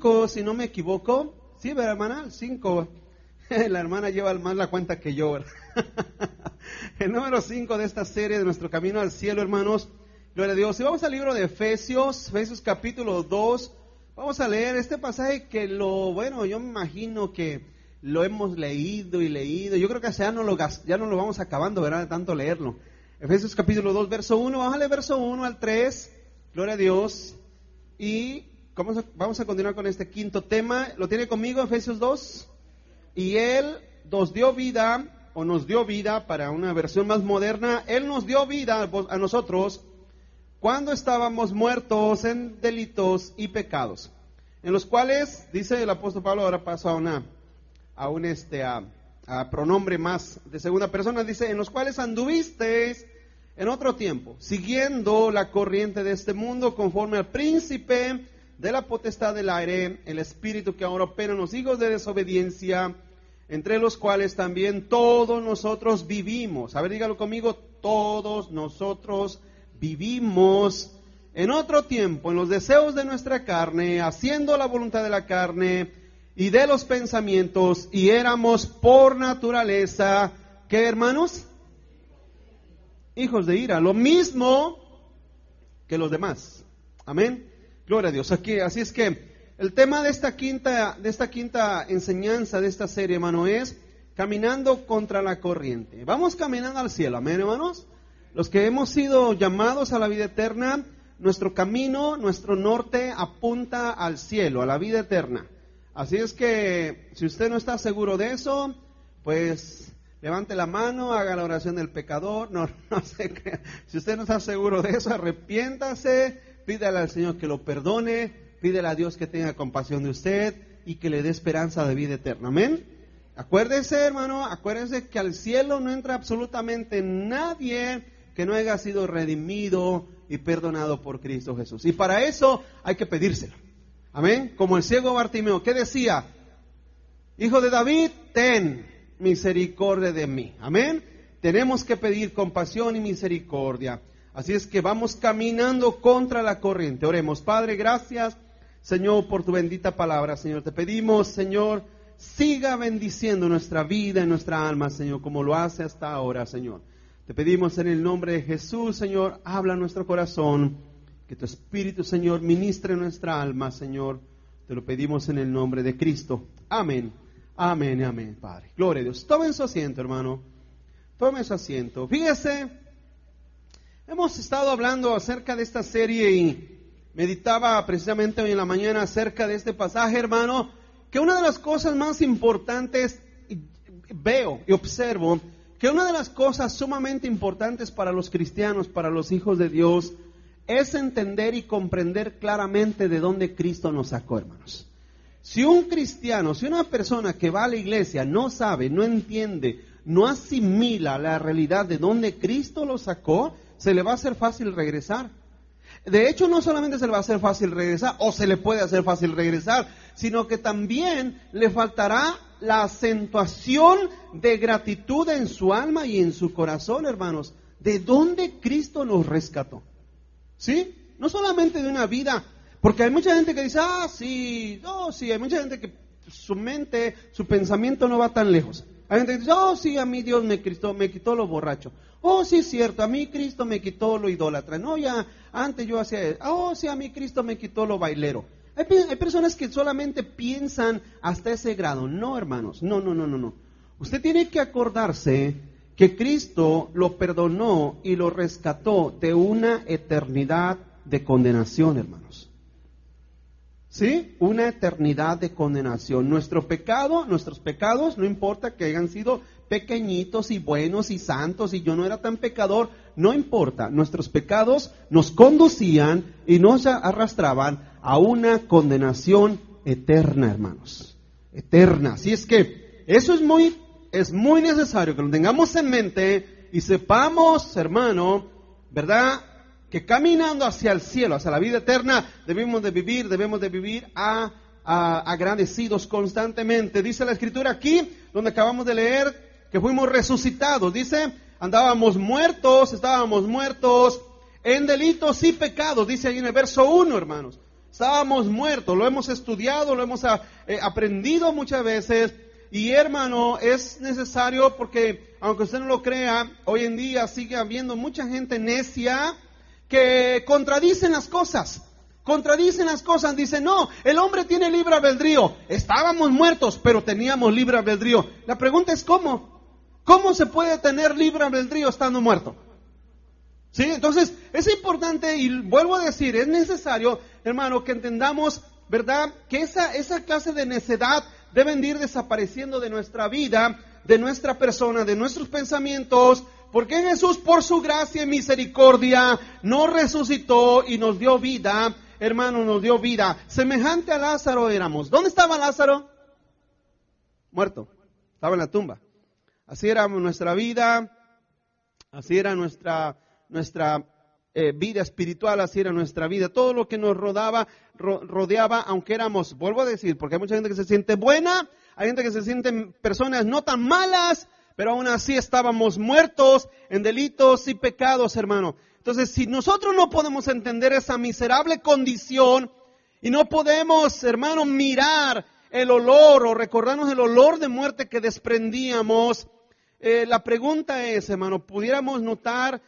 5, si no me equivoco. Sí, ¿verdad, hermana? El 5. La hermana lleva más la cuenta que yo, ¿verdad? El número 5 de esta serie de nuestro camino al cielo, hermanos. Gloria a Dios. Y vamos al libro de Efesios capítulo 2. Vamos a leer este pasaje que yo me imagino que lo hemos leído y leído. Yo creo que ya no lo vamos acabando, ¿verdad? De tanto leerlo. Efesios capítulo 2, verso 1. Vamos a leer verso 1 al 3. Gloria a Dios. Y vamos a continuar con este quinto tema. ¿Lo tiene conmigo, Efesios 2? Y Él nos dio vida, para una versión más moderna. Él nos dio vida a nosotros cuando estábamos muertos en delitos y pecados, en los cuales, dice el apóstol Pablo, ahora paso a pronombre más de segunda persona, dice, en los cuales anduvisteis en otro tiempo, siguiendo la corriente de este mundo, conforme al príncipe de la potestad del aire, el espíritu que ahora opera en los hijos de desobediencia, entre los cuales también todos nosotros vivimos. A ver, dígalo conmigo, todos nosotros vivimos en otro tiempo, en los deseos de nuestra carne, haciendo la voluntad de la carne y de los pensamientos, y éramos por naturaleza, ¿qué, hermanos? Hijos de ira, lo mismo que los demás. Amén. Gloria a Dios. Así es que el tema de esta quinta enseñanza de esta serie, hermano, es caminando contra la corriente. Vamos caminando al cielo, amén, hermanos. Los que hemos sido llamados a la vida eterna, nuestro camino, nuestro norte apunta al cielo, a la vida eterna. Así es que si usted no está seguro de eso, pues levante la mano, haga la oración del pecador. No sé qué. Si usted no está seguro de eso, arrepiéntase, pídale al Señor que lo perdone, pídele a Dios que tenga compasión de usted y que le dé esperanza de vida eterna. Amén. Acuérdese, hermano, que al cielo no entra absolutamente nadie que no haya sido redimido y perdonado por Cristo Jesús. Y para eso hay que pedírselo. Amén. Como el ciego Bartimeo, ¿qué decía? Hijo de David, ten misericordia de mí. Amén. Tenemos que pedir compasión y misericordia. Así es que vamos caminando contra la corriente. Oremos. Padre, gracias, Señor, por tu bendita palabra, Señor. Te pedimos, Señor, siga bendiciendo nuestra vida y nuestra alma, Señor, como lo hace hasta ahora, Señor. Te pedimos en el nombre de Jesús, Señor, habla nuestro corazón, que tu Espíritu, Señor, ministre nuestra alma, Señor. Te lo pedimos en el nombre de Cristo. Amén, amén, amén, Padre. Gloria a Dios. Tomen su asiento, hermano. Tomen su asiento. Fíjese, hemos estado hablando acerca de esta serie y meditaba precisamente hoy en la mañana acerca de este pasaje, hermano, que una de las cosas más importantes, veo y observo, que una de las cosas sumamente importantes para los cristianos, para los hijos de Dios, es entender y comprender claramente de dónde Cristo nos sacó, hermanos. Si un cristiano, si una persona que va a la iglesia no sabe, no entiende, no asimila la realidad de dónde Cristo lo sacó, se le va a hacer fácil regresar. De hecho, no solamente se le va a hacer fácil regresar, o se le puede hacer fácil regresar, sino que también le faltará la acentuación de gratitud en su alma y en su corazón, hermanos, de dónde Cristo nos rescató. ¿Sí? No solamente de una vida, porque hay mucha gente que dice, sí, hay mucha gente que su mente, su pensamiento no va tan lejos. Hay gente que dice, sí, a mí Dios me quitó lo borracho. Sí, es cierto, a mí Cristo me quitó lo idólatra. No, ya, antes yo hacía eso. Sí, a mí Cristo me quitó lo bailero. Hay personas que solamente piensan hasta ese grado. No, hermanos, no. Usted tiene que acordarse que Cristo lo perdonó y lo rescató de una eternidad de condenación, hermanos. ¿Sí? Una eternidad de condenación. Nuestros pecados, no importa que hayan sido pequeñitos y buenos y santos y yo no era tan pecador, no importa. Nuestros pecados nos conducían y nos arrastraban a una condenación eterna, hermanos. Eterna. Así es que eso es muy necesario que lo tengamos en mente y sepamos, hermano, ¿verdad?, que caminando hacia el cielo, hacia la vida eterna, debemos de vivir agradecidos constantemente. Dice la Escritura aquí, donde acabamos de leer, que fuimos resucitados. Dice, estábamos muertos en delitos y pecados. Dice ahí en el verso 1, hermanos. estábamos muertos. Lo hemos estudiado, lo hemos aprendido muchas veces. Y hermano, es necesario porque, aunque usted no lo crea, hoy en día sigue habiendo mucha gente necia que contradicen las cosas. Dicen, no, el hombre tiene libre albedrío. Estábamos muertos, pero teníamos libre albedrío. La pregunta es ¿cómo? ¿Cómo se puede tener libre albedrío estando muerto? ¿Sí? Entonces, es importante, y vuelvo a decir, es necesario, hermano, que entendamos, ¿verdad?, que esa clase de necedad deben ir desapareciendo de nuestra vida, de nuestra persona, de nuestros pensamientos, porque Jesús, por su gracia y misericordia, nos resucitó y nos dio vida. Hermano, nos dio vida. Semejante a Lázaro éramos. ¿Dónde estaba Lázaro? Muerto. Estaba en la tumba. Así era nuestra vida, así era nuestra vida espiritual, así era nuestra vida. Todo lo que nos rodeaba, aunque éramos, vuelvo a decir, porque hay mucha gente que se siente buena, hay gente que se sienten personas no tan malas, pero aún así estábamos muertos en delitos y pecados, hermano. Entonces, si nosotros no podemos entender esa miserable condición y no podemos, hermano, mirar el olor o recordarnos el olor de muerte que desprendíamos, la pregunta es, hermano, pudiéramos notar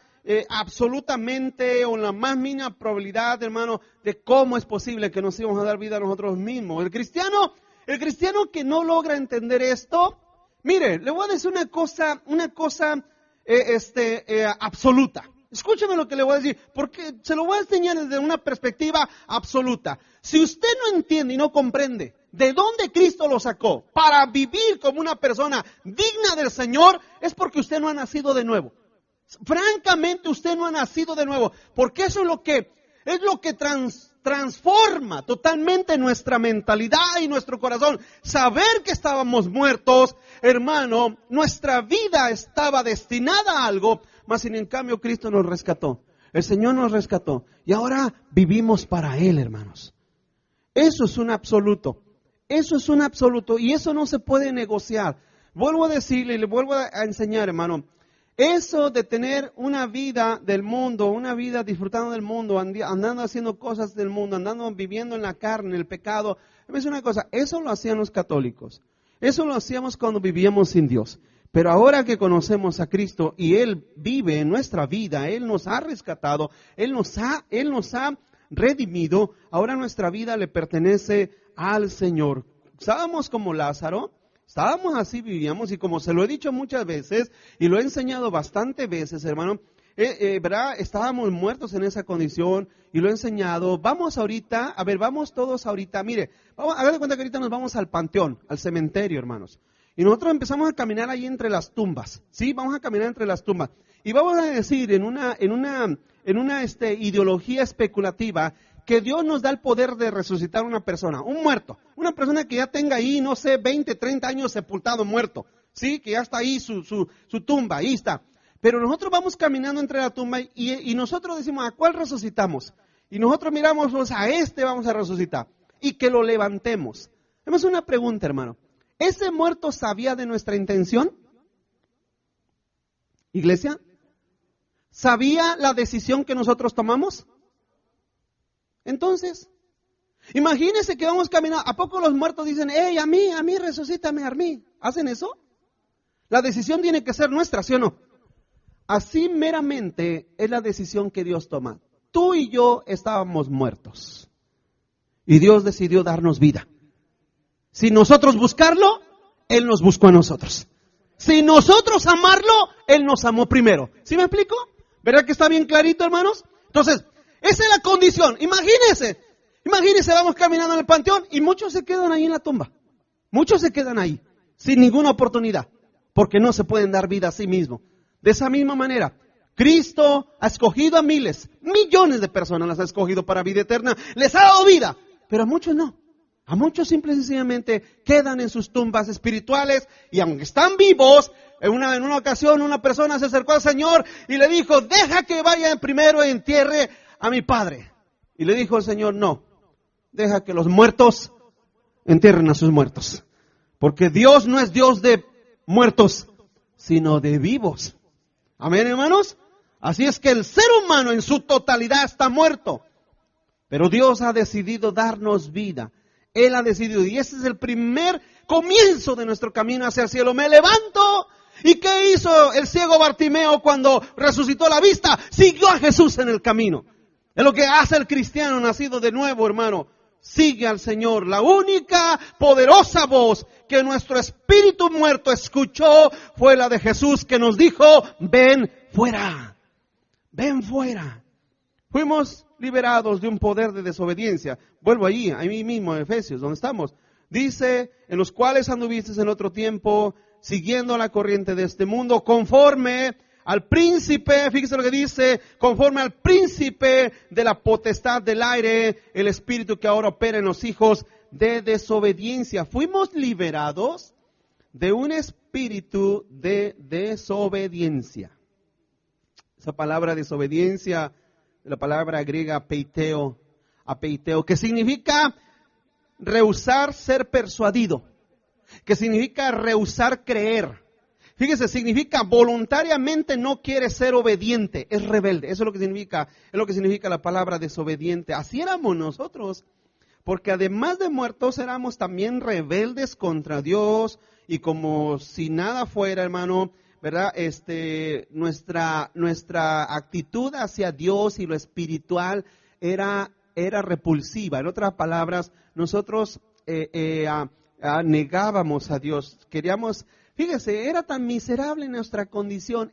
absolutamente o la más mínima probabilidad, hermano, de cómo es posible que nos íbamos a dar vida a nosotros mismos. El cristiano que no logra entender esto, mire, le voy a decir una cosa absoluta. Escúcheme lo que le voy a decir, porque se lo voy a enseñar desde una perspectiva absoluta. Si usted no entiende y no comprende de dónde Cristo lo sacó para vivir como una persona digna del Señor, es porque usted no ha nacido de nuevo. Francamente, usted no ha nacido de nuevo, porque eso es lo que transforma totalmente nuestra mentalidad y nuestro corazón. Saber que estábamos muertos, hermano, nuestra vida estaba destinada a algo, mas sin en cambio Cristo nos rescató. El Señor nos rescató y ahora vivimos para Él, hermanos. Eso es un absoluto. Y eso no se puede negociar. Vuelvo a decirle y le vuelvo a enseñar, hermano. Eso de tener una vida del mundo, una vida disfrutando del mundo, andando haciendo cosas del mundo, andando viviendo en la carne, en el pecado. Es una cosa, eso lo hacían los católicos. Eso lo hacíamos cuando vivíamos sin Dios. Pero ahora que conocemos a Cristo y Él vive en nuestra vida, Él nos ha rescatado, Él nos ha redimido, ahora nuestra vida le pertenece al Señor. Estábamos como Lázaro, estábamos así, vivíamos, y como se lo he dicho muchas veces y lo he enseñado bastantes veces, hermano, ¿verdad? Estábamos muertos en esa condición y lo he enseñado. Vamos todos ahorita, mire, hagan de cuenta que ahorita nos vamos al panteón, al cementerio, hermanos. Y nosotros empezamos a caminar ahí entre las tumbas, ¿sí? Vamos a caminar entre las tumbas. Y vamos a decir en una ideología especulativa que Dios nos da el poder de resucitar a una persona, un muerto, una persona que ya tenga ahí, no sé, 20, 30 años sepultado, muerto, ¿sí? Que ya está ahí su tumba, ahí está. Pero nosotros vamos caminando entre la tumba y nosotros decimos, ¿a cuál resucitamos? Y nosotros miramos, pues, a este vamos a resucitar y que lo levantemos. Hacemos una pregunta, hermano. ¿Ese muerto sabía de nuestra intención? Iglesia, ¿sabía la decisión que nosotros tomamos? Entonces, imagínense que vamos caminando. ¿A poco los muertos dicen, hey, a mí, resucítame a mí? ¿Hacen eso? La decisión tiene que ser nuestra, ¿sí o no? Así meramente es la decisión que Dios toma. Tú y yo estábamos muertos y Dios decidió darnos vida. Si nosotros buscarlo, Él nos buscó a nosotros. Si nosotros amarlo, Él nos amó primero. ¿Sí me explico? ¿Verdad que está bien clarito, hermanos? Entonces, esa es la condición. Imagínense, vamos caminando en el panteón y muchos se quedan ahí en la tumba. Muchos se quedan ahí, sin ninguna oportunidad, porque no se pueden dar vida a sí mismos. De esa misma manera, Cristo ha escogido a miles, millones de personas las ha escogido para vida eterna, les ha dado vida, pero a muchos no. A muchos simple y sencillamente quedan en sus tumbas espirituales y aunque están vivos, en una ocasión una persona se acercó al Señor y le dijo, deja que vaya primero y entierre a mi padre. Y le dijo el Señor, no, deja que los muertos entierren a sus muertos. Porque Dios no es Dios de muertos, sino de vivos. Amén, hermanos. Así es que el ser humano en su totalidad está muerto. Pero Dios ha decidido darnos vida. Él ha decidido, y ese es el primer comienzo de nuestro camino hacia el cielo. Me levanto. ¿Y qué hizo el ciego Bartimeo cuando resucitó la vista? Siguió a Jesús en el camino. Es lo que hace el cristiano nacido de nuevo, hermano. Sigue al Señor. La única poderosa voz que nuestro espíritu muerto escuchó fue la de Jesús, que nos dijo: ven fuera, ven fuera. Fuimos liberados de un poder de desobediencia. Vuelvo ahí mismo, en Efesios, donde estamos. Dice, en los cuales anduviste en otro tiempo, siguiendo la corriente de este mundo, conforme al príncipe, fíjese lo que dice, conforme al príncipe de la potestad del aire, el espíritu que ahora opera en los hijos de desobediencia. Fuimos liberados de un espíritu de desobediencia. Esa palabra desobediencia, la palabra griega apeiteo, que significa rehusar ser persuadido, que significa rehusar creer. Fíjese, significa voluntariamente no quiere ser obediente, es rebelde. Eso es lo que significa la palabra desobediente. Así éramos nosotros, porque además de muertos éramos también rebeldes contra Dios, y como si nada fuera, hermano, ¿verdad? Nuestra actitud hacia Dios y lo espiritual era repulsiva. En otras palabras, nosotros negábamos a Dios. Fíjese, era tan miserable nuestra condición,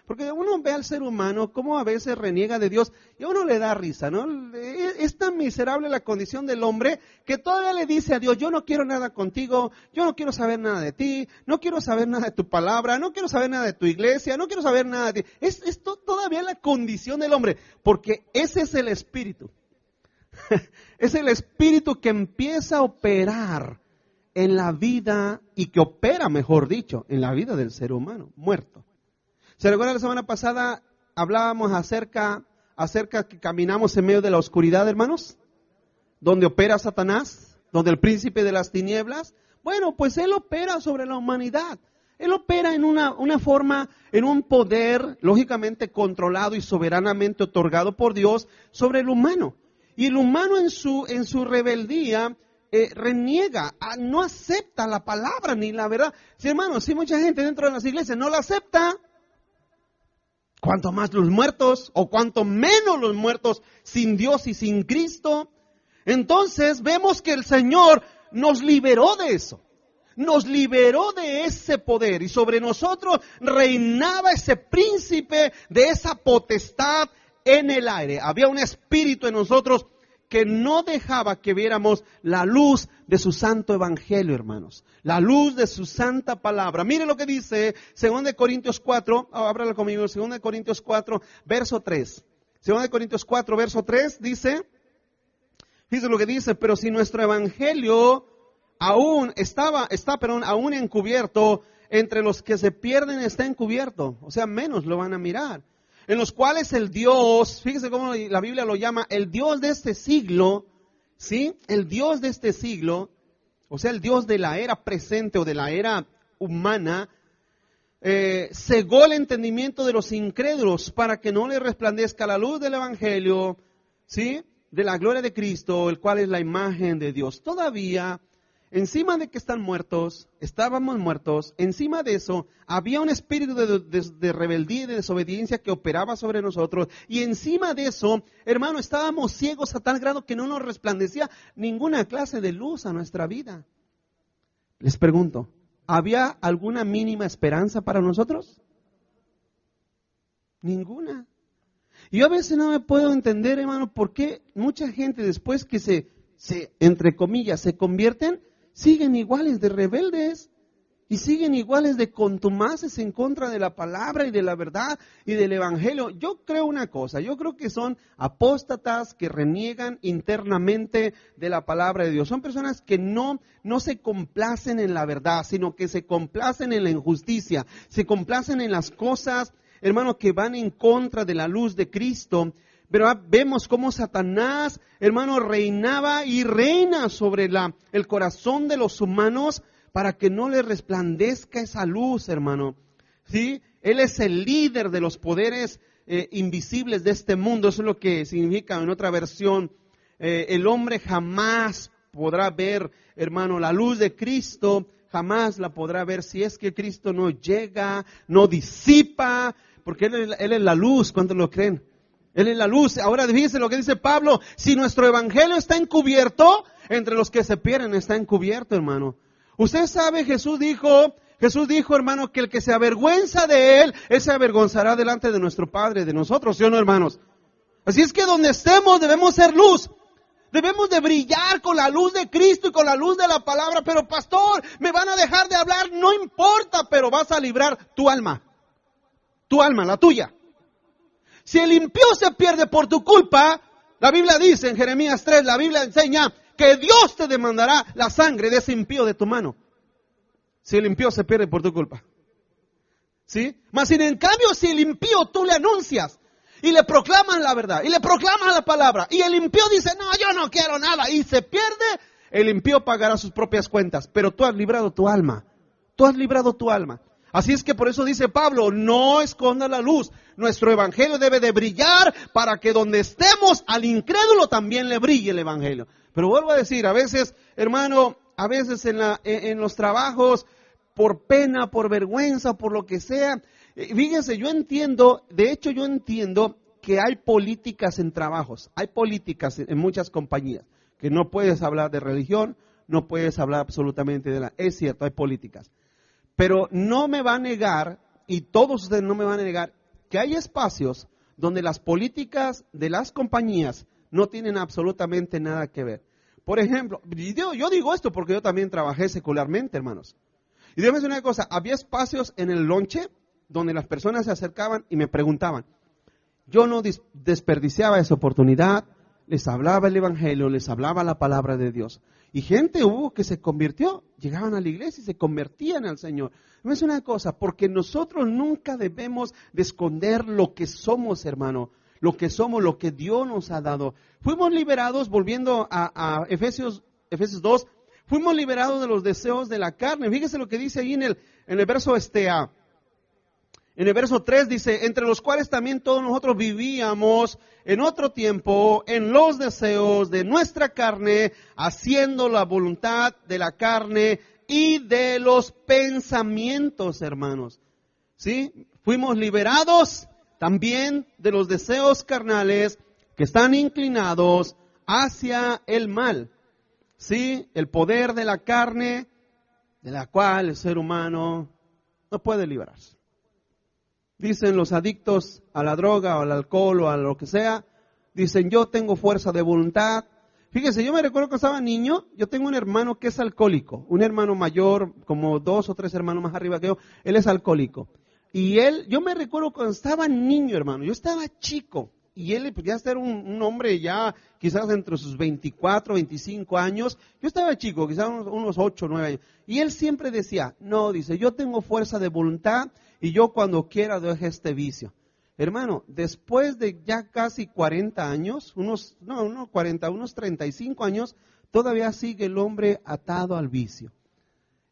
porque uno ve al ser humano cómo a veces reniega de Dios y a uno le da risa, ¿no? Es tan miserable la condición del hombre que todavía le dice a Dios: yo no quiero nada contigo, yo no quiero saber nada de ti, no quiero saber nada de tu palabra, no quiero saber nada de tu iglesia, no quiero saber nada de ti. Es todavía la condición del hombre, porque ese es el espíritu. Es el espíritu que empieza a operar en la vida, y que opera, mejor dicho, en la vida del ser humano muerto. ¿Se recuerda la semana pasada hablábamos acerca que caminamos en medio de la oscuridad, hermanos? Donde opera Satanás, donde el príncipe de las tinieblas. Bueno, pues él opera sobre la humanidad. Él opera en una forma, en un poder lógicamente controlado y soberanamente otorgado por Dios sobre el humano. Y el humano en su rebeldía reniega, no acepta la palabra ni la verdad. Sí, hermanos, si mucha gente dentro de las iglesias no la acepta, cuanto más los muertos, o cuanto menos los muertos sin Dios y sin Cristo. Entonces vemos que el Señor nos liberó de eso, nos liberó de ese poder, y sobre nosotros reinaba ese príncipe de esa potestad en el aire. Había un espíritu en nosotros que no dejaba que viéramos la luz de su santo evangelio, hermanos. La luz de su santa palabra. Mire lo que dice 2 Corintios 4, ábralo conmigo, 2 Corintios 4, verso 3. 2 Corintios 4, verso 3 dice, fíjese lo que dice: pero si nuestro evangelio aún aún encubierto, entre los que se pierden está encubierto. O sea, menos lo van a mirar. En los cuales el Dios, fíjese cómo la Biblia lo llama, el Dios de este siglo, ¿sí? El Dios de este siglo, o sea, el Dios de la era presente o de la era humana, cegó el entendimiento de los incrédulos para que no les resplandezca la luz del Evangelio, ¿sí? De la gloria de Cristo, el cual es la imagen de Dios. Todavía, encima de que estábamos muertos, encima de eso, había un espíritu de rebeldía y de desobediencia que operaba sobre nosotros. Y encima de eso, hermano, estábamos ciegos a tal grado que no nos resplandecía ninguna clase de luz a nuestra vida. Les pregunto, ¿había alguna mínima esperanza para nosotros? Ninguna. Y yo a veces no me puedo entender, hermano, por qué mucha gente después que se entre comillas, se convierten, siguen iguales de rebeldes y siguen iguales de contumaces en contra de la palabra y de la verdad y del evangelio. Yo creo una cosa, yo creo que son apóstatas que reniegan internamente de la palabra de Dios. Son personas que no se complacen en la verdad, sino que se complacen en la injusticia, se complacen en las cosas, hermano, que van en contra de la luz de Cristo. Pero vemos cómo Satanás, hermano, reinaba y reina sobre el corazón de los humanos para que no le resplandezca esa luz, hermano. ¿Sí? Él es el líder de los poderes invisibles de este mundo. Eso es lo que significa en otra versión. El hombre jamás podrá ver, hermano, la luz de Cristo, jamás la podrá ver si es que Cristo no llega, no disipa, porque Él es la luz. ¿Cuántos lo creen? Él es la luz. Ahora fíjense lo que dice Pablo: si nuestro evangelio está encubierto, entre los que se pierden está encubierto, hermano. Usted sabe, Jesús dijo, hermano, que el que se avergüenza de Él se avergonzará delante de nuestro Padre, de nosotros, ¿sí o no, hermanos? Así es que donde estemos debemos ser luz. Debemos de brillar con la luz de Cristo y con la luz de la palabra. Pero pastor, me van a dejar de hablar, no importa, pero vas a librar tu alma, la tuya. Si el impío se pierde por tu culpa, la Biblia dice en Jeremías 3, la Biblia enseña que Dios te demandará la sangre de ese impío de tu mano. Si el impío se pierde por tu culpa. ¿Sí? Mas sin en cambio, si el impío tú le anuncias y le proclaman la verdad, y le proclaman la palabra, y el impío dice, no, yo no quiero nada, y se pierde, el impío pagará sus propias cuentas, pero tú has librado tu alma. Tú has librado tu alma. Así es que por eso dice Pablo, no esconda la luz. Nuestro evangelio debe de brillar para que donde estemos al incrédulo también le brille el evangelio. Pero vuelvo a decir, a veces, hermano, a veces en los trabajos, por pena, por vergüenza, por lo que sea. Fíjense, yo entiendo que hay políticas en trabajos, hay políticas en muchas compañías, que no puedes hablar de religión, no puedes hablar absolutamente de es cierto, hay políticas. Pero no me va a negar, y todos ustedes no me van a negar, que hay espacios donde las políticas de las compañías no tienen absolutamente nada que ver. Por ejemplo, yo digo esto porque yo también trabajé secularmente, hermanos. Y dígame una cosa, había espacios en el lonche donde las personas se acercaban y me preguntaban. Yo no desperdiciaba esa oportunidad, les hablaba el evangelio, les hablaba la palabra de Dios. Y gente hubo que se convirtió, llegaban a la iglesia y se convertían al Señor. No es una cosa, porque nosotros nunca debemos de esconder lo que somos, hermano. Lo que somos, lo que Dios nos ha dado. Fuimos liberados, volviendo a Efesios 2, fuimos liberados de los deseos de la carne. Fíjese lo que dice ahí en el verso en el verso 3 dice, entre los cuales también todos nosotros vivíamos en otro tiempo, en los deseos de nuestra carne, haciendo la voluntad de la carne y de los pensamientos, hermanos. ¿Sí? Fuimos liberados también de los deseos carnales que están inclinados hacia el mal. ¿Sí? El poder de la carne, de la cual el ser humano no puede librarse. Dicen los adictos a la droga o al alcohol o a lo que sea, dicen yo tengo fuerza de voluntad. Fíjense, yo me recuerdo que estaba niño, yo tengo un hermano que es alcohólico, un hermano mayor, como 2 o 3 hermanos más arriba que yo, él es alcohólico. Y yo me recuerdo cuando estaba niño, hermano, yo estaba chico, y él ya era un hombre ya quizás entre sus 24, 25 años, yo estaba chico, quizás unos 8, 9 años, y él siempre decía, no, dice, yo tengo fuerza de voluntad, y yo cuando quiera dejo este vicio. Hermano, después de ya casi 40 años, unos 35 años, todavía sigue el hombre atado al vicio.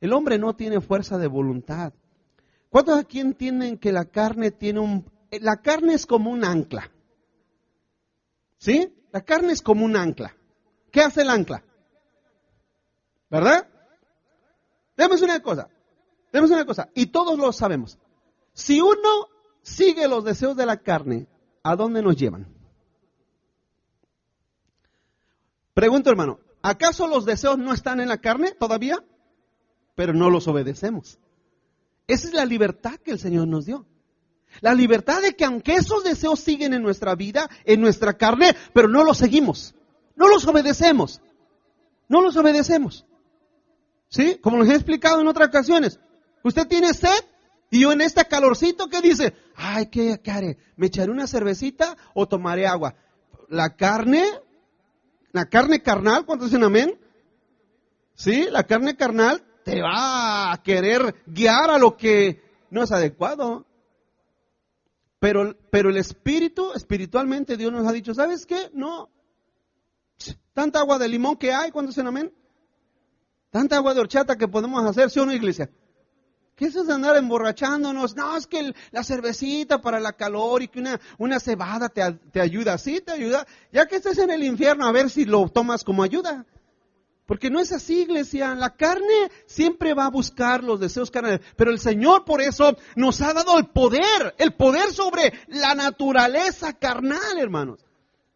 El hombre no tiene fuerza de voluntad. ¿Cuántos aquí entienden que la carne la carne es como un ancla? ¿Sí? La carne es como un ancla. ¿Qué hace el ancla? ¿Verdad? Déjame una cosa, y todos lo sabemos. Si uno sigue los deseos de la carne, ¿a dónde nos llevan? Pregunto, hermano, ¿acaso los deseos no están en la carne todavía? Pero no los obedecemos. Esa es la libertad que el Señor nos dio. La libertad de que aunque esos deseos siguen en nuestra vida, en nuestra carne, pero no los seguimos. No los obedecemos. No los obedecemos. ¿Sí? Como les he explicado en otras ocasiones. Usted tiene sed. Y yo en este calorcito, ¿qué dice? Ay, ¿qué haré? ¿Me echaré una cervecita o tomaré agua? La carne carnal, ¿cuántos dicen amén? Sí, la carne carnal te va a querer guiar a lo que no es adecuado. Pero el espíritu, espiritualmente Dios nos ha dicho, ¿sabes qué? No. Tanta agua de limón que hay, ¿cuántos dicen amén? Tanta agua de horchata que podemos hacer, ¿sí o no, iglesia? ¿Qué es eso de andar emborrachándonos? No, es que la cervecita para la calor y que una cebada te ayuda. Sí, te ayuda. Ya que estés en el infierno, a ver si lo tomas como ayuda. Porque no es así, iglesia. La carne siempre va a buscar los deseos carnales. Pero el Señor por eso nos ha dado el poder sobre la naturaleza carnal, hermanos.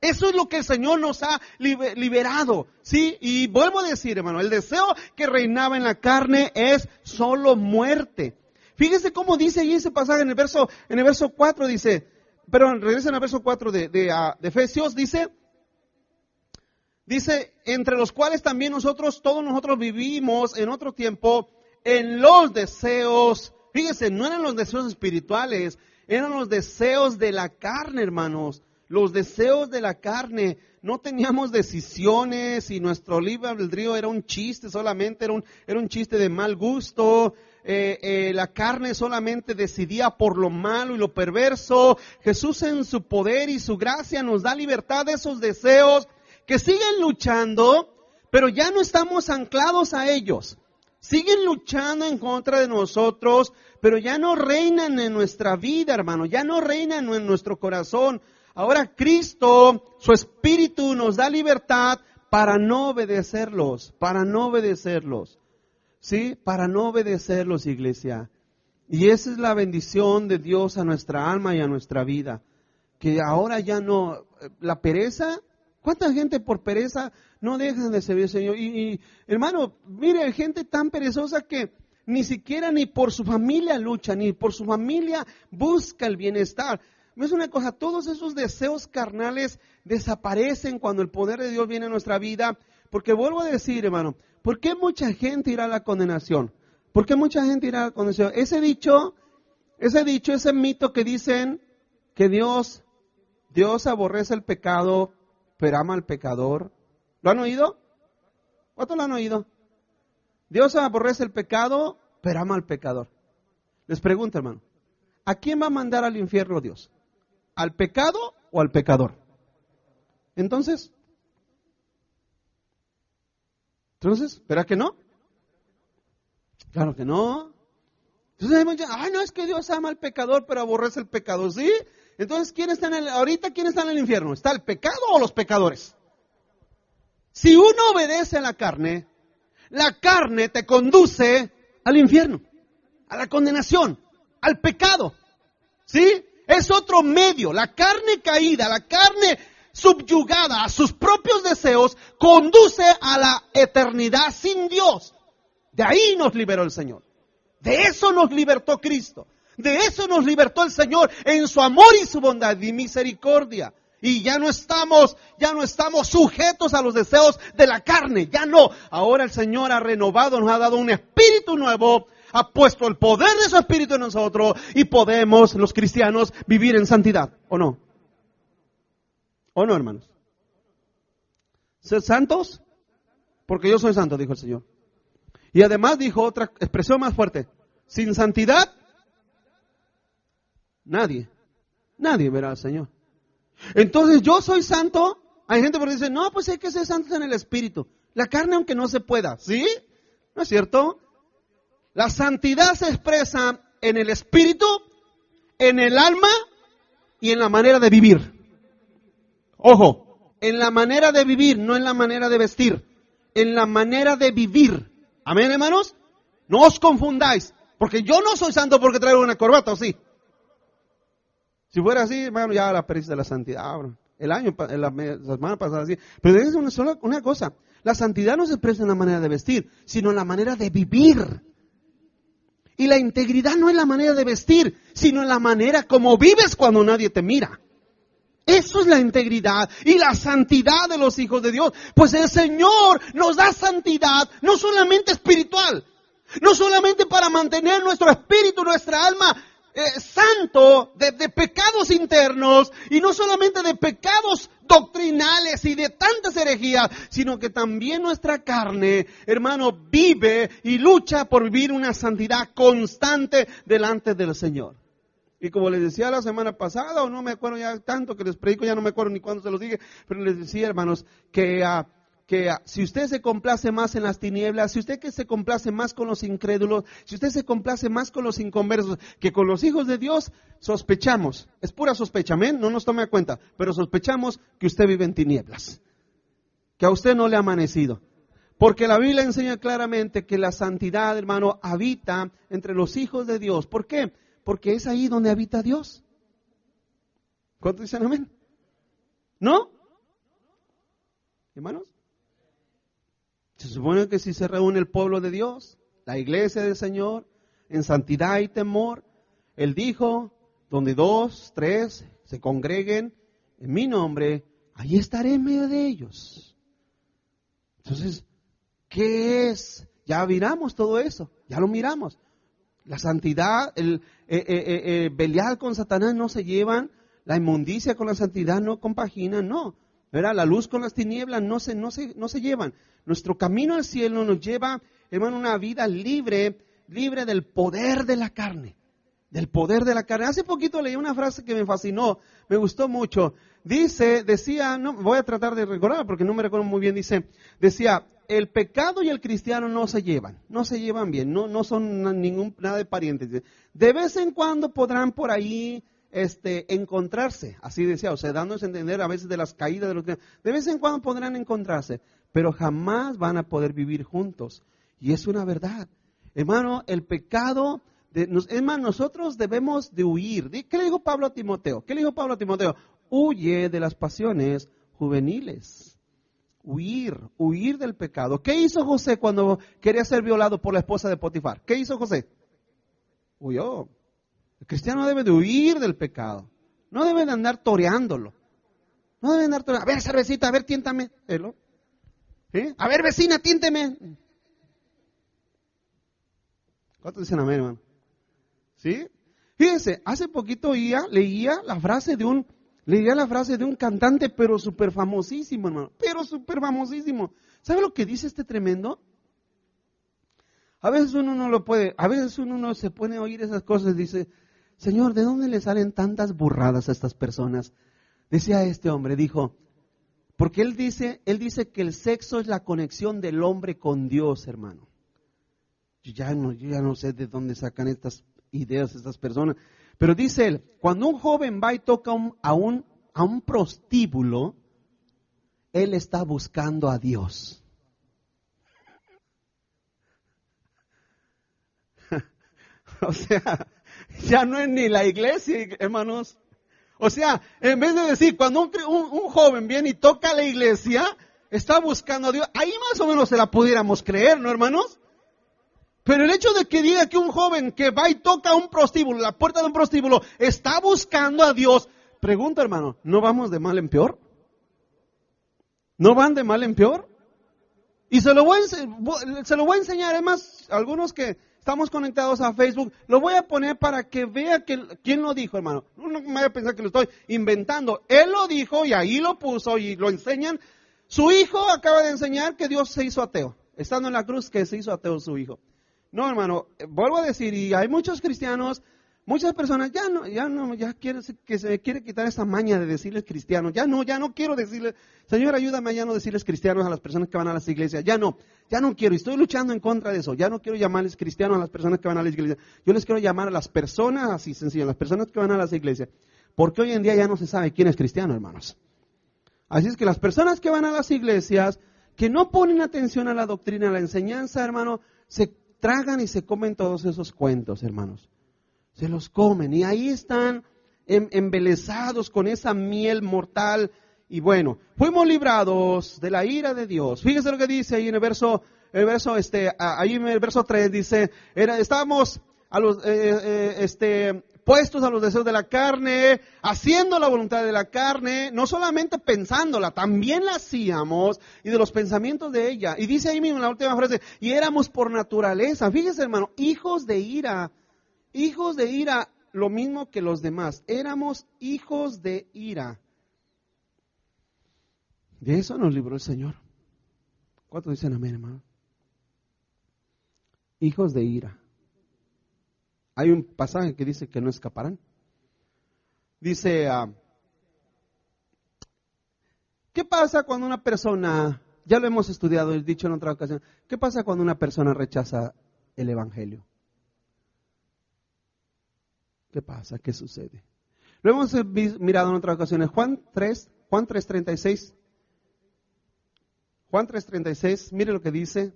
Eso es lo que el Señor nos ha liberado, ¿sí? Y vuelvo a decir, hermano, el deseo que reinaba en la carne es solo muerte. Fíjese cómo dice ahí ese pasaje en el verso 4, dice, pero regresen al verso 4 de Efesios, dice, entre los cuales también todos nosotros vivimos en otro tiempo en los deseos, fíjese, no eran los deseos espirituales, eran los deseos de la carne, hermanos. Los deseos de la carne, no teníamos decisiones y nuestro libre albedrío era un chiste solamente, era un chiste de mal gusto. La carne solamente decidía por lo malo y lo perverso. Jesús en su poder y su gracia nos da libertad de esos deseos que siguen luchando, pero ya no estamos anclados a ellos. Siguen luchando en contra de nosotros, pero ya no reinan en nuestra vida, hermano, ya no reinan en nuestro corazón. Ahora Cristo, su Espíritu nos da libertad para no obedecerlos, ¿sí? Para no obedecerlos, iglesia. Y esa es la bendición de Dios a nuestra alma y a nuestra vida. Que ahora ya no, la pereza, ¿cuánta gente por pereza no dejan de servir al Señor? Y hermano, mire, hay gente tan perezosa que ni siquiera ni por su familia lucha, ni por su familia busca el bienestar. Es una cosa, todos esos deseos carnales desaparecen cuando el poder de Dios viene a nuestra vida, porque vuelvo a decir, hermano, ¿por qué mucha gente irá a la condenación? ¿Por qué mucha gente irá a la condenación? Ese dicho, ese mito que dicen que Dios aborrece el pecado, pero ama al pecador. ¿Lo han oído? ¿Cuántos lo han oído? Dios aborrece el pecado, pero ama al pecador. Les pregunto, hermano, ¿a quién va a mandar al infierno Dios? ¿Al pecado o al pecador? Entonces, ¿verdad que no? Claro que no. Entonces, no, es que Dios ama al pecador, pero aborrece el pecado, ¿sí? Entonces, ¿quién está ahorita quién está en el infierno? ¿Está el pecado o los pecadores? Si uno obedece a la carne te conduce al infierno, a la condenación, al pecado, ¿sí? Es otro medio. La carne caída, la carne subyugada a sus propios deseos, conduce a la eternidad sin Dios. De ahí nos liberó el Señor. De eso nos libertó Cristo. De eso nos libertó el Señor en su amor y su bondad y misericordia. Y ya no estamos sujetos a los deseos de la carne. Ya no. Ahora el Señor ha renovado, nos ha dado un espíritu nuevo. Ha puesto el poder de su Espíritu en nosotros y podemos, los cristianos, vivir en santidad, ¿o no? ¿O no, hermanos? ¿Ser santos? Porque yo soy santo, dijo el Señor. Y además dijo otra expresión más fuerte. Sin santidad, nadie verá al Señor. Entonces, yo soy santo. Hay gente que dice, no, pues hay que ser santos en el Espíritu. La carne, aunque no se pueda, ¿sí? ¿No es cierto? La santidad se expresa en el espíritu, en el alma y en la manera de vivir. Ojo, en la manera de vivir, no en la manera de vestir. En la manera de vivir. Amén, hermanos. No os confundáis, porque yo no soy santo porque traigo una corbata, ¿o sí? Si fuera así, hermano, ya la pericia de la santidad. La semana pasada así. Pero es una cosa. La santidad no se expresa en la manera de vestir, sino en la manera de vivir. Y la integridad no es la manera de vestir, sino en la manera como vives cuando nadie te mira. Eso es la integridad y la santidad de los hijos de Dios. Pues el Señor nos da santidad, no solamente espiritual, no solamente para mantener nuestro espíritu, nuestra alma santo de pecados internos, y no solamente de pecados doctrinales y de tantas herejías, sino que también nuestra carne, hermano, vive y lucha por vivir una santidad constante delante del Señor. Y como les decía la semana pasada, o no me acuerdo ya tanto que les predico, ya no me acuerdo ni cuándo se los dije, pero les decía, hermanos, que si usted se complace más en las tinieblas, si usted que se complace más con los incrédulos, si usted se complace más con los inconversos que con los hijos de Dios, sospechamos, es pura sospecha, amén, no nos tome a cuenta, pero sospechamos que usted vive en tinieblas, que a usted no le ha amanecido. Porque la Biblia enseña claramente que la santidad, hermano, habita entre los hijos de Dios. ¿Por qué? Porque es ahí donde habita Dios. ¿Cuántos dicen amén? ¿No? Hermanos, se supone que si se reúne el pueblo de Dios, la iglesia del Señor, en santidad y temor, Él dijo, donde 2, 3 se congreguen en mi nombre, ahí estaré en medio de ellos. Entonces, ¿qué es? Ya miramos todo eso, ya lo miramos. La santidad, el Belial con Satanás no se llevan, la inmundicia con la santidad no compaginan, no. ¿Verdad? La luz con las tinieblas no se llevan. Nuestro camino al cielo nos lleva, hermano, una vida libre del poder de la carne. Del poder de la carne. Hace poquito leí una frase que me fascinó, me gustó mucho. Decía, no, voy a tratar de recordar porque no me recuerdo muy bien, decía, el pecado y el cristiano no se llevan bien, no son nada de parientes. De vez en cuando podrán por ahí encontrarse, así decía, o sea, dándose a entender a veces de las caídas de los que de vez en cuando podrán encontrarse, pero jamás van a poder vivir juntos. Y es una verdad. Hermano, el pecado, nosotros debemos de huir. ¿Qué le dijo Pablo a Timoteo? Huye de las pasiones juveniles. Huir del pecado. ¿Qué hizo José cuando quería ser violado por la esposa de Potifar? ¿Qué hizo José? Huyó. El cristiano debe de huir del pecado. No debe de andar toreándolo. No debe de andar toreando. A ver, cervecita, a ver, tiéntame. ¿Sí? A ver, vecina, tiénteme. ¿Cuántos dicen amén, hermano? ¿Sí? Fíjense, hace poquito leía la frase de un cantante, pero súper famosísimo, hermano. Pero súper famosísimo. ¿Sabe lo que dice este tremendo? A veces uno no se pone a oír esas cosas y dice, Señor, ¿de dónde le salen tantas burradas a estas personas? Decía este hombre, dijo, porque él dice que el sexo es la conexión del hombre con Dios, hermano. Yo ya no sé de dónde sacan estas ideas estas personas, pero dice él, cuando un joven va y toca a un prostíbulo, él está buscando a Dios. O sea, ya no es ni la iglesia, hermanos. O sea, en vez de decir, cuando un joven viene y toca a la iglesia, está buscando a Dios, ahí más o menos se la pudiéramos creer, ¿no, hermanos? Pero el hecho de que diga que un joven que va y toca un prostíbulo, la puerta de un prostíbulo, está buscando a Dios, pregunta, hermano, ¿no vamos de mal en peor? ¿No van de mal en peor? Y se lo voy a enseñar, además, algunos que estamos conectados a Facebook, lo voy a poner para que vea quién lo dijo, hermano. No me vaya a pensar que lo estoy inventando. Él lo dijo y ahí lo puso y lo enseñan. Su hijo acaba de enseñar que Dios se hizo ateo. Estando en la cruz, que se hizo ateo su hijo. No, hermano, vuelvo a decir, y hay muchos cristianos, muchas personas, ya se me quiere quitar esa maña de decirles cristianos. Ya no quiero decirles, Señor, ayúdame a ya no decirles cristianos a las personas que van a las iglesias. Ya no quiero, estoy luchando en contra de eso. Ya no quiero llamarles cristianos a las personas que van a las iglesias. Yo les quiero llamar a las personas, así sencillo, a las personas que van a las iglesias. Porque hoy en día ya no se sabe quién es cristiano, hermanos. Así es que las personas que van a las iglesias, que no ponen atención a la doctrina, a la enseñanza, hermano, se tragan y se comen todos esos cuentos, hermanos. Se los comen y ahí están embelesados con esa miel mortal. Y bueno, fuimos librados de la ira de Dios. Fíjese lo que dice ahí en el verso 3, dice, estábamos puestos a los deseos de la carne, haciendo la voluntad de la carne, no solamente pensándola, también la hacíamos, y de los pensamientos de ella. Y dice ahí mismo en la última frase, y éramos por naturaleza, fíjese, hermano, hijos de ira, lo mismo que los demás, éramos hijos de ira. De eso nos libró el Señor. ¿Cuántos dicen amén, hermano? Hijos de ira. Hay un pasaje que dice que no escaparán. Dice, ¿qué pasa cuando una persona Ya lo hemos estudiado y dicho en otra ocasión. ¿Qué pasa cuando una persona rechaza el Evangelio? ¿Qué pasa? ¿Qué sucede? Lo hemos mirado en otras ocasiones. Juan 3:36. Juan 3:36, mire lo que dice.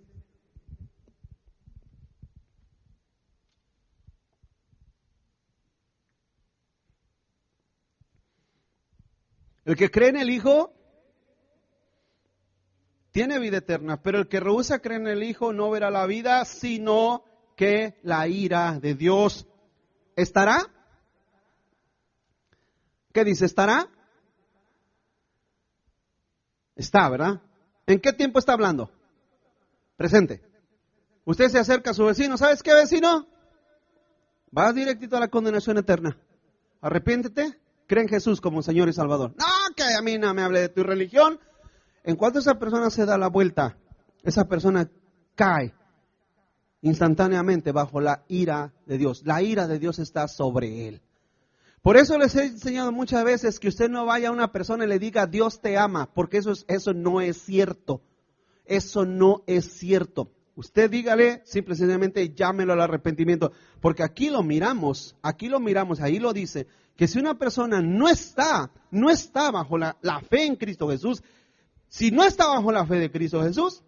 El que cree en el Hijo tiene vida eterna, pero el que rehúsa creer en el Hijo no verá la vida, sino que la ira de Dios estará. ¿Qué dice? ¿Estará? Está, ¿verdad? ¿En qué tiempo está hablando? Presente. Usted se acerca a su vecino. ¿Sabes qué, vecino? Vas directito a la condenación eterna. Arrepiéntete. Cree en Jesús como Señor y Salvador. No, que a mí no me hable de tu religión. En cuanto esa persona se da la vuelta, esa persona cae instantáneamente bajo la ira de Dios. La ira de Dios está sobre él. Por eso les he enseñado muchas veces que usted no vaya a una persona y le diga Dios te ama, porque eso no es cierto. Eso no es cierto. Usted dígale, simplemente llámelo al arrepentimiento, porque aquí lo miramos, ahí lo dice, que si una persona no está bajo la fe en Cristo Jesús, si no está bajo la fe de Cristo Jesús,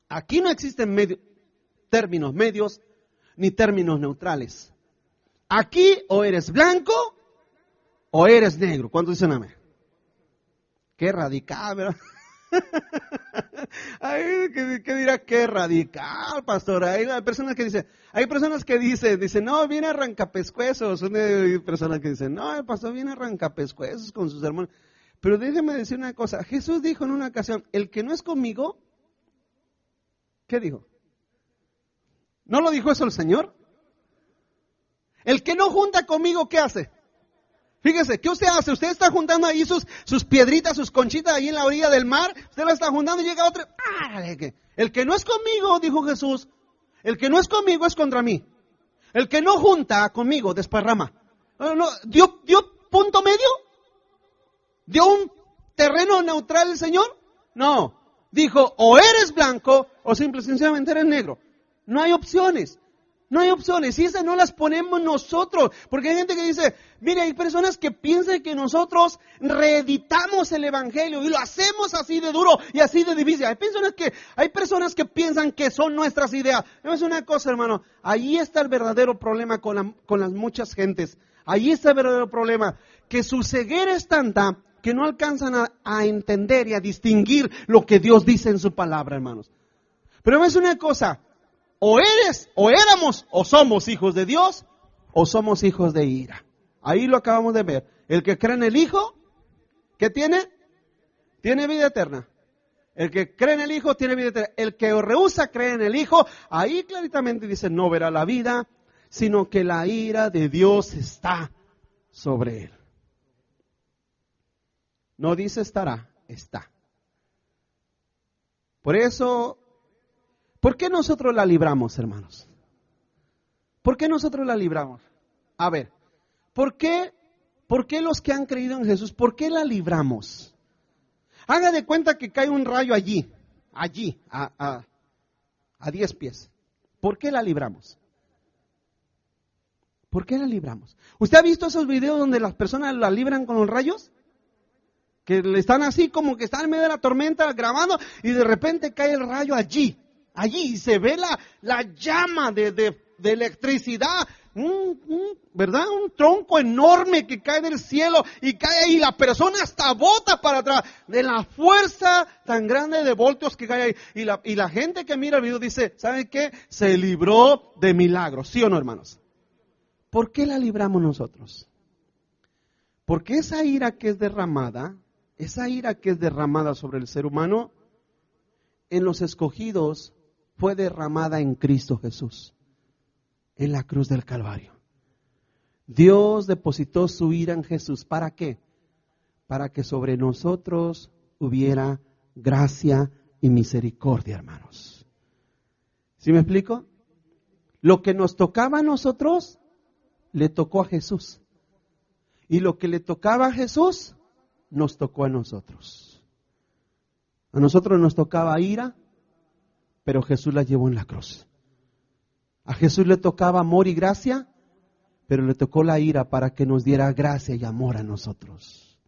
aquí no existen términos medios ni términos neutrales. Aquí o eres blanco o eres negro. ¿Cuántos dicen amén? Qué radical, ¿verdad? Ay, ¿qué dirá? Qué radical, pastor. Hay personas que dicen, no, viene arrancapescuezos. Hay personas que dicen, no, el pastor viene arrancapescuezos con sus hermanos. Pero déjeme decir una cosa. Jesús dijo en una ocasión, el que no es conmigo, ¿qué dijo? ¿No lo dijo eso el Señor? El que no junta conmigo, ¿qué hace? Fíjese, ¿qué usted hace? Usted está juntando ahí sus piedritas, sus conchitas ahí en la orilla del mar. Usted las está juntando y llega otro. El que no es conmigo, dijo Jesús, el que no es conmigo es contra mí. El que no junta conmigo desparrama. ¿Dio punto medio? ¿Dio un terreno neutral el Señor? No. Dijo, o eres blanco o sencillamente eres negro. No hay opciones. No hay opciones, y esas no las ponemos nosotros, porque hay gente que dice, mire, hay personas que piensan que nosotros reeditamos el Evangelio y lo hacemos así de duro y así de difícil. Hay personas que piensan que son nuestras ideas. No es una cosa, hermano, ahí está el verdadero problema con las muchas gentes. Ahí está el verdadero problema, que su ceguera es tanta que no alcanzan a entender y a distinguir lo que Dios dice en su palabra, hermanos. Pero es una cosa, o éramos, o somos hijos de Dios, o somos hijos de ira. Ahí lo acabamos de ver. El que cree en el Hijo, ¿qué tiene? Tiene vida eterna. El que cree en el Hijo tiene vida eterna. El que rehúsa creer en el Hijo, ahí claramente dice, no verá la vida, sino que la ira de Dios está sobre él. No dice estará, está. Por eso, ¿por qué nosotros la libramos, hermanos? ¿Por qué nosotros la libramos? A ver, ¿por qué los que han creído en Jesús, por qué la libramos? Haga de cuenta que cae un rayo allí, a 10 pies. ¿Por qué la libramos? ¿Por qué la libramos? ¿Usted ha visto esos videos donde las personas la libran con los rayos? Que le están así como que están en medio de la tormenta grabando y de repente cae el rayo allí y se ve la llama de electricidad, ¿verdad? Un tronco enorme que cae del cielo y cae ahí, la persona hasta bota para atrás de la fuerza tan grande de voltios que cae ahí. Y la gente que mira el video dice, ¿saben qué? Se libró de milagros, ¿sí o no, hermanos? ¿Por qué la libramos nosotros? Porque esa ira que es derramada sobre el ser humano, en los escogidos fue derramada en Cristo Jesús, en la cruz del Calvario. Dios depositó su ira en Jesús. ¿Para qué? Para que sobre nosotros hubiera gracia y misericordia, hermanos. ¿Sí me explico? Lo que nos tocaba a nosotros, le tocó a Jesús. Y lo que le tocaba a Jesús, nos tocó a nosotros. A nosotros nos tocaba ira, pero Jesús la llevó en la cruz. A Jesús le tocaba amor y gracia, pero le tocó la ira para que nos diera gracia y amor a nosotros.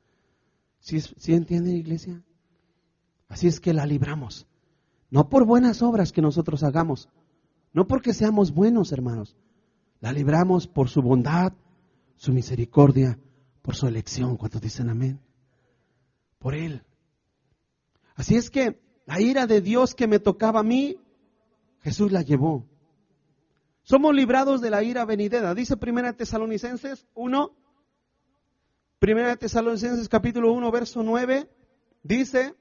¿Sí entienden, iglesia? Así es que la libramos. No por buenas obras que nosotros hagamos, no porque seamos buenos, hermanos. La libramos por su bondad, su misericordia, por su elección. ¿Cuántos dicen amén? Por Él. Así es que la ira de Dios que me tocaba a mí, Jesús la llevó. Somos librados de la ira venidera. Dice 1 Tesalonicenses 1, 1 Tesalonicenses capítulo 1, verso 9, dice: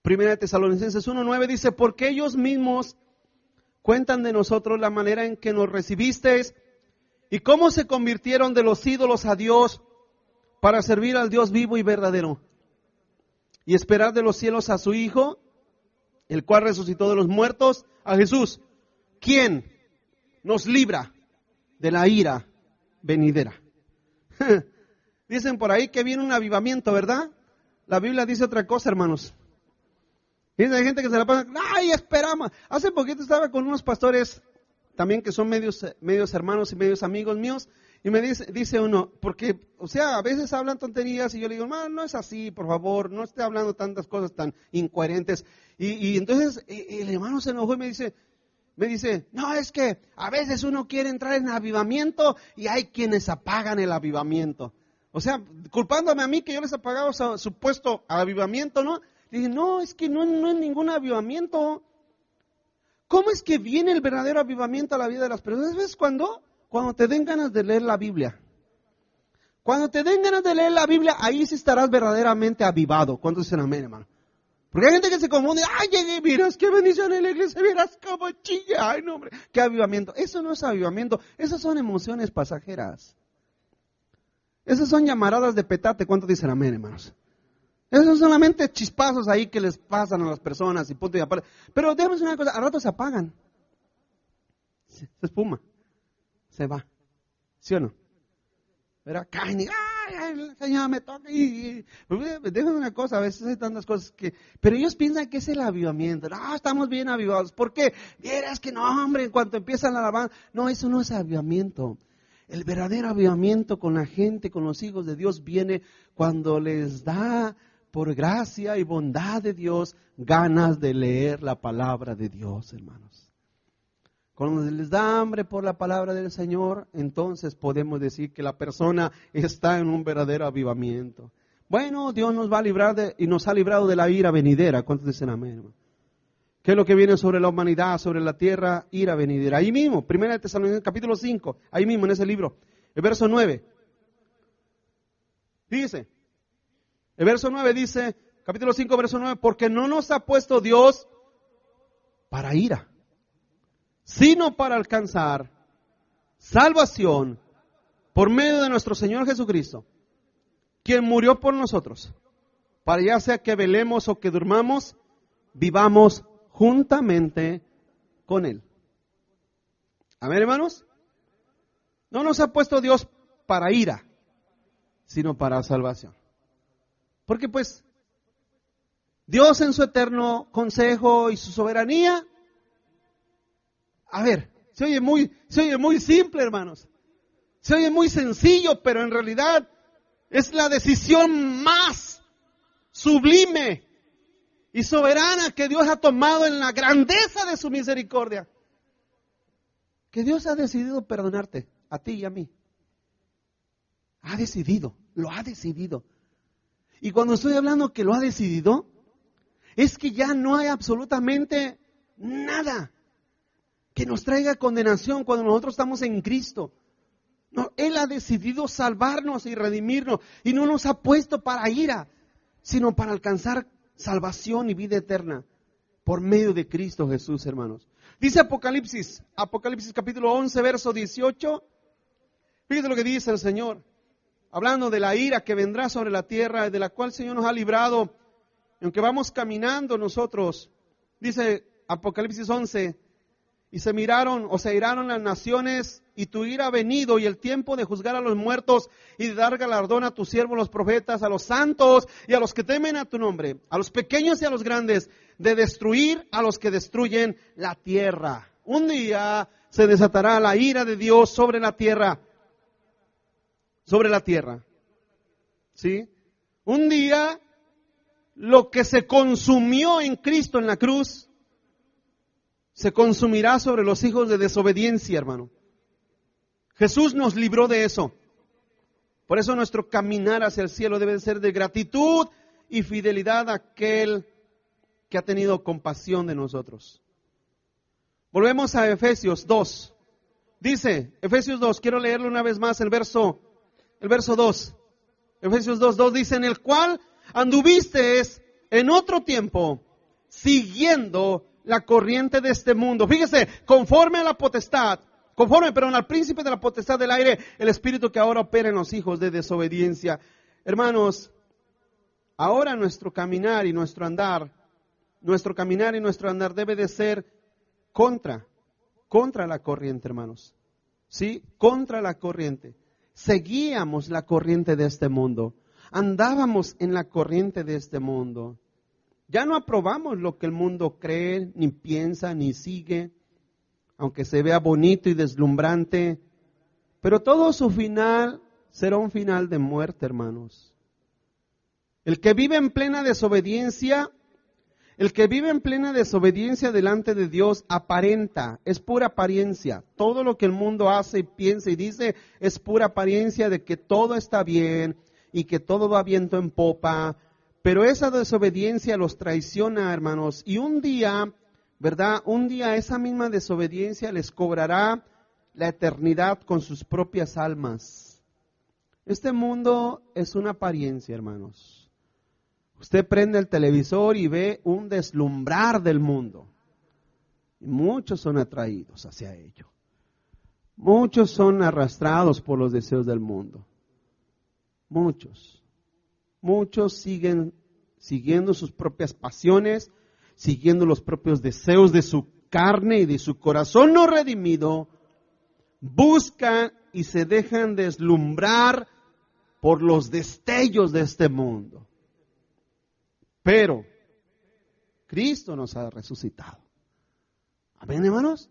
Primera de Tesalonicenses 1:9 dice: porque ellos mismos cuentan de nosotros la manera en que nos recibisteis y cómo se convirtieron de los ídolos a Dios para servir al Dios vivo y verdadero y esperar de los cielos a su Hijo, el cual resucitó de los muertos, a Jesús, quien nos libra de la ira venidera. Dicen por ahí que viene un avivamiento, ¿verdad? La Biblia dice otra cosa, hermanos. Hay gente que se la pasa, ¡ay, esperamos! Hace poquito estaba con unos pastores también que son medios hermanos y medios amigos míos, y me dice uno, porque, o sea, a veces hablan tonterías y yo le digo, no es así, por favor, no esté hablando tantas cosas tan incoherentes. Y entonces el hermano se enojó y me dice, no, es que a veces uno quiere entrar en avivamiento y hay quienes apagan el avivamiento. O sea, culpándome a mí que yo les apagaba su supuesto avivamiento, ¿no? Le dije, no, es que no es ningún avivamiento. ¿Cómo es que viene el verdadero avivamiento a la vida de las personas? ¿Sabes cuándo? Cuando te den ganas de leer la Biblia. Cuando te den ganas de leer la Biblia, ahí sí estarás verdaderamente avivado. ¿Cuántos dicen amén, hermano? Porque hay gente que se confunde, ay, llegué, miras qué bendición en la iglesia, miras cómo chilla, ay, no, hombre, qué avivamiento. Eso no es avivamiento, esas son emociones pasajeras. Esas son llamaradas de petate. ¿Cuántos dicen amén, hermanos? Esos son solamente chispazos ahí que les pasan a las personas y punto y aparte. Pero déjame una cosa, al rato se apagan. Se espuma. Se va. ¿Sí o no? ¿Verdad? Caen y, ay, el Señor me toca y déjame una cosa, a veces hay tantas cosas que... Pero ellos piensan que es el avivamiento. No, estamos bien avivados. ¿Por qué? Vieras que no, hombre, en cuanto empiezan la alabanza. No, eso no es avivamiento. El verdadero avivamiento con la gente, con los hijos de Dios, viene cuando les da, por gracia y bondad de Dios, ganas de leer la palabra de Dios, hermanos. Cuando les da hambre por la palabra del Señor, entonces podemos decir que la persona está en un verdadero avivamiento. Bueno, Dios nos va a librar y nos ha librado de la ira venidera. ¿Cuántos dicen amén, hermano? ¿Qué es lo que viene sobre la humanidad, sobre la tierra? Ira venidera. Ahí mismo, 1 Tesalonicenses capítulo 5, ahí mismo en ese libro, el verso 9. Dice, el verso 9 dice, capítulo 5, verso 9, porque no nos ha puesto Dios para ira, sino para alcanzar salvación por medio de nuestro Señor Jesucristo, quien murió por nosotros, para ya sea que velemos o que durmamos, vivamos juntamente con Él. Amén, hermanos. No nos ha puesto Dios para ira, sino para salvación. Porque pues Dios en su eterno consejo y su soberanía, a ver, se oye muy simple, hermanos. Se oye muy sencillo, pero en realidad es la decisión más sublime y soberana que Dios ha tomado en la grandeza de su misericordia. Que Dios ha decidido perdonarte, a ti y a mí. Ha decidido, lo ha decidido. Y cuando estoy hablando que lo ha decidido, es que ya no hay absolutamente nada que nos traiga condenación cuando nosotros estamos en Cristo. No, Él ha decidido salvarnos y redimirnos y no nos ha puesto para ira, sino para alcanzar salvación y vida eterna por medio de Cristo Jesús, hermanos. Dice Apocalipsis capítulo 11, verso 18. Fíjate lo que dice el Señor, hablando de la ira que vendrá sobre la tierra, de la cual el Señor nos ha librado, aunque vamos caminando nosotros. Dice Apocalipsis 11, Y se iraron las naciones, y tu ira ha venido, y el tiempo de juzgar a los muertos, y de dar galardón a tus siervos los profetas, a los santos, y a los que temen a tu nombre, a los pequeños y a los grandes, de destruir a los que destruyen la tierra. Un día se desatará la ira de Dios sobre la tierra. Sobre la tierra. ¿Sí? Un día, lo que se consumió en Cristo en la cruz, se consumirá sobre los hijos de desobediencia, hermano. Jesús nos libró de eso. Por eso nuestro caminar hacia el cielo debe ser de gratitud y fidelidad a aquel que ha tenido compasión de nosotros. Volvemos a Efesios 2. Dice, Efesios 2, quiero leerlo una vez más, el verso 2. Efesios 2:2 dice, en el cual anduvisteis en otro tiempo, siguiendo la corriente de este mundo. Fíjese, conforme al príncipe de la potestad del aire, el espíritu que ahora opera en los hijos de desobediencia. Hermanos, ahora nuestro caminar y nuestro andar debe de ser contra la corriente, hermanos. ¿Sí? Contra la corriente. Seguíamos la corriente de este mundo. Andábamos en la corriente de este mundo. Ya no aprobamos lo que el mundo cree, ni piensa, ni sigue, aunque se vea bonito y deslumbrante, pero todo su final será un final de muerte, hermanos. El que vive en plena desobediencia delante de Dios aparenta, es pura apariencia. Todo lo que el mundo hace, piensa y dice es pura apariencia de que todo está bien y que todo va viento en popa. Pero esa desobediencia los traiciona, hermanos, y un día, ¿verdad? Un día esa misma desobediencia les cobrará la eternidad con sus propias almas. Este mundo es una apariencia, hermanos. Usted prende el televisor y ve un deslumbrar del mundo. Y muchos son atraídos hacia ello. Muchos son arrastrados por los deseos del mundo. Muchos siguen siguiendo sus propias pasiones, siguiendo los propios deseos de su carne y de su corazón no redimido, buscan y se dejan deslumbrar por los destellos de este mundo. Pero Cristo nos ha resucitado. Amén, hermanos.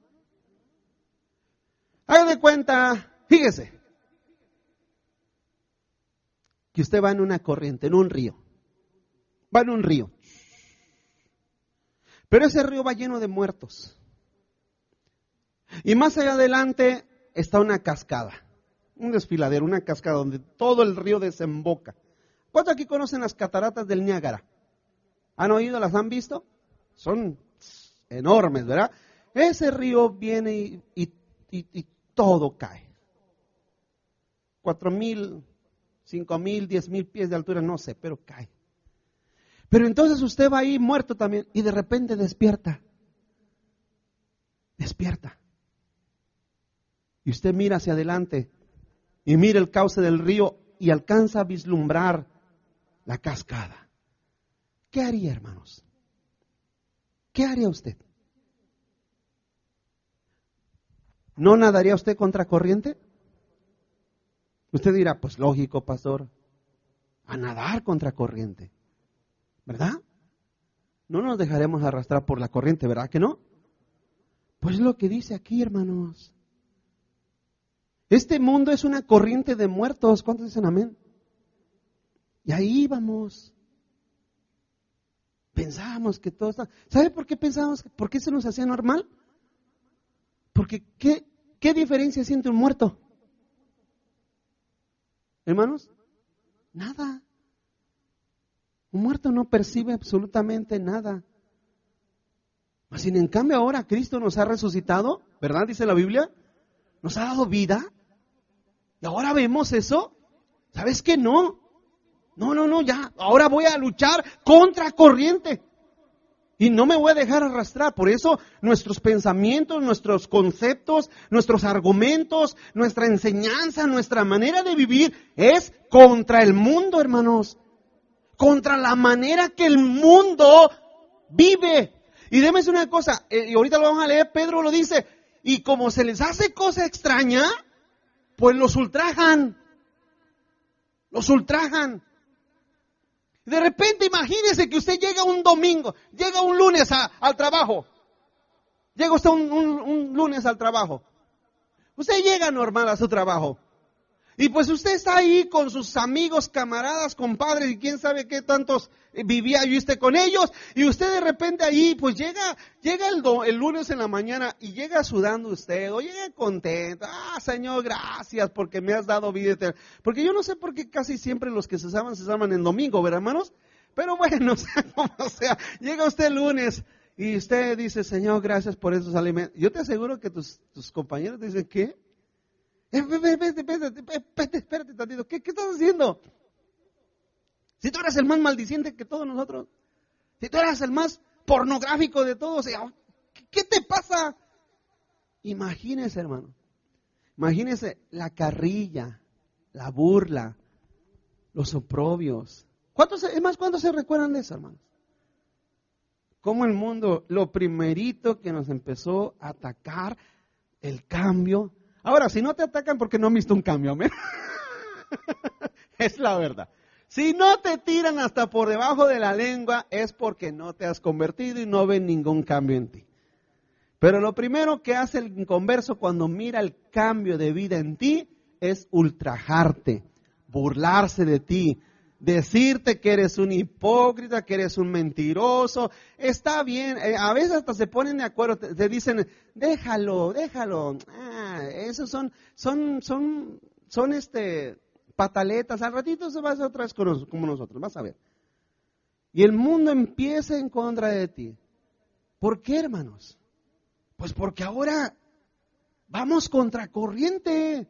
Haga de cuenta, fíjese, que usted va en una corriente, en un río. Va en un río. Pero ese río va lleno de muertos. Y más allá adelante está una cascada, un desfiladero, una cascada donde todo el río desemboca. ¿Cuántos aquí conocen las cataratas del Niágara? ¿Han oído? ¿Las han visto? Son enormes, ¿verdad? Ese río viene y todo cae. 4,000, 5,000, 10,000 pies de altura, no sé, pero cae. Pero entonces usted va ahí muerto también y de repente despierta. Despierta. Y usted mira hacia adelante y mira el cauce del río y alcanza a vislumbrar la cascada. ¿Qué haría, hermanos? ¿Qué haría usted? ¿No nadaría usted contra corriente? Usted dirá, pues lógico, pastor, a nadar contra corriente, ¿verdad? No nos dejaremos arrastrar por la corriente, ¿verdad que no? Pues es lo que dice aquí, hermanos. Este mundo es una corriente de muertos. ¿Cuántos dicen amén? Y ahí vamos. Pensábamos que todo está... ¿Sabe por qué pensábamos? ¿Por qué se nos hacía normal? Porque ¿qué diferencia siente un muerto? Hermanos, nada. Un muerto no percibe absolutamente nada. Mas sin en cambio ahora Cristo nos ha resucitado, ¿verdad? Dice la Biblia. Nos ha dado vida. Y ahora vemos eso. ¿Sabes qué? No, ya. Ahora voy a luchar contra corriente. Y no me voy a dejar arrastrar. Por eso nuestros pensamientos, nuestros conceptos, nuestros argumentos, nuestra enseñanza, nuestra manera de vivir es contra el mundo, hermanos. Contra la manera que el mundo vive. Y déjeme decir una cosa, y ahorita lo vamos a leer, Pedro lo dice, y como se les hace cosa extraña, pues los ultrajan. Los ultrajan. De repente imagínese que usted llega un domingo, llega un lunes al trabajo. Llega usted un lunes al trabajo. Usted llega normal a su trabajo. Y pues usted está ahí con sus amigos, camaradas, compadres y quién sabe qué tantos vivía y usted con ellos. Y usted de repente ahí pues llega el lunes en la mañana y llega sudando usted o llega contento. Ah, Señor, gracias porque me has dado vida eterna. Porque yo no sé por qué casi siempre los que se salvan en domingo, ¿verdad, hermanos? Pero bueno, o sea, llega usted el lunes y usted dice, Señor, gracias por esos alimentos. Yo te aseguro que tus compañeros dicen, ¿qué? Espérate tantito, ¿qué estás haciendo? Si tú eres el más maldiciente que todos nosotros, si tú eres el más pornográfico de todos, ¿qué te pasa? Imagínese, hermano, imagínese la carrilla, la burla, los oprobios. ¿Cuántos se recuerdan de eso, hermanos? Cómo el mundo, lo primerito que nos empezó a atacar, el cambio. Ahora, si no te atacan porque no han visto un cambio, amén. Es la verdad. Si no te tiran hasta por debajo de la lengua, es porque no te has convertido y no ven ningún cambio en ti. Pero lo primero que hace el inconverso cuando mira el cambio de vida en ti es ultrajarte, burlarse de ti, decirte que eres un hipócrita, que eres un mentiroso. Está bien, a veces hasta se ponen de acuerdo, te dicen, déjalo. Esos son pataletas. Al ratito se va a hacer otra vez como nosotros, vas a ver. Y el mundo empieza en contra de ti. ¿Por qué, hermanos? Pues porque ahora vamos contracorriente.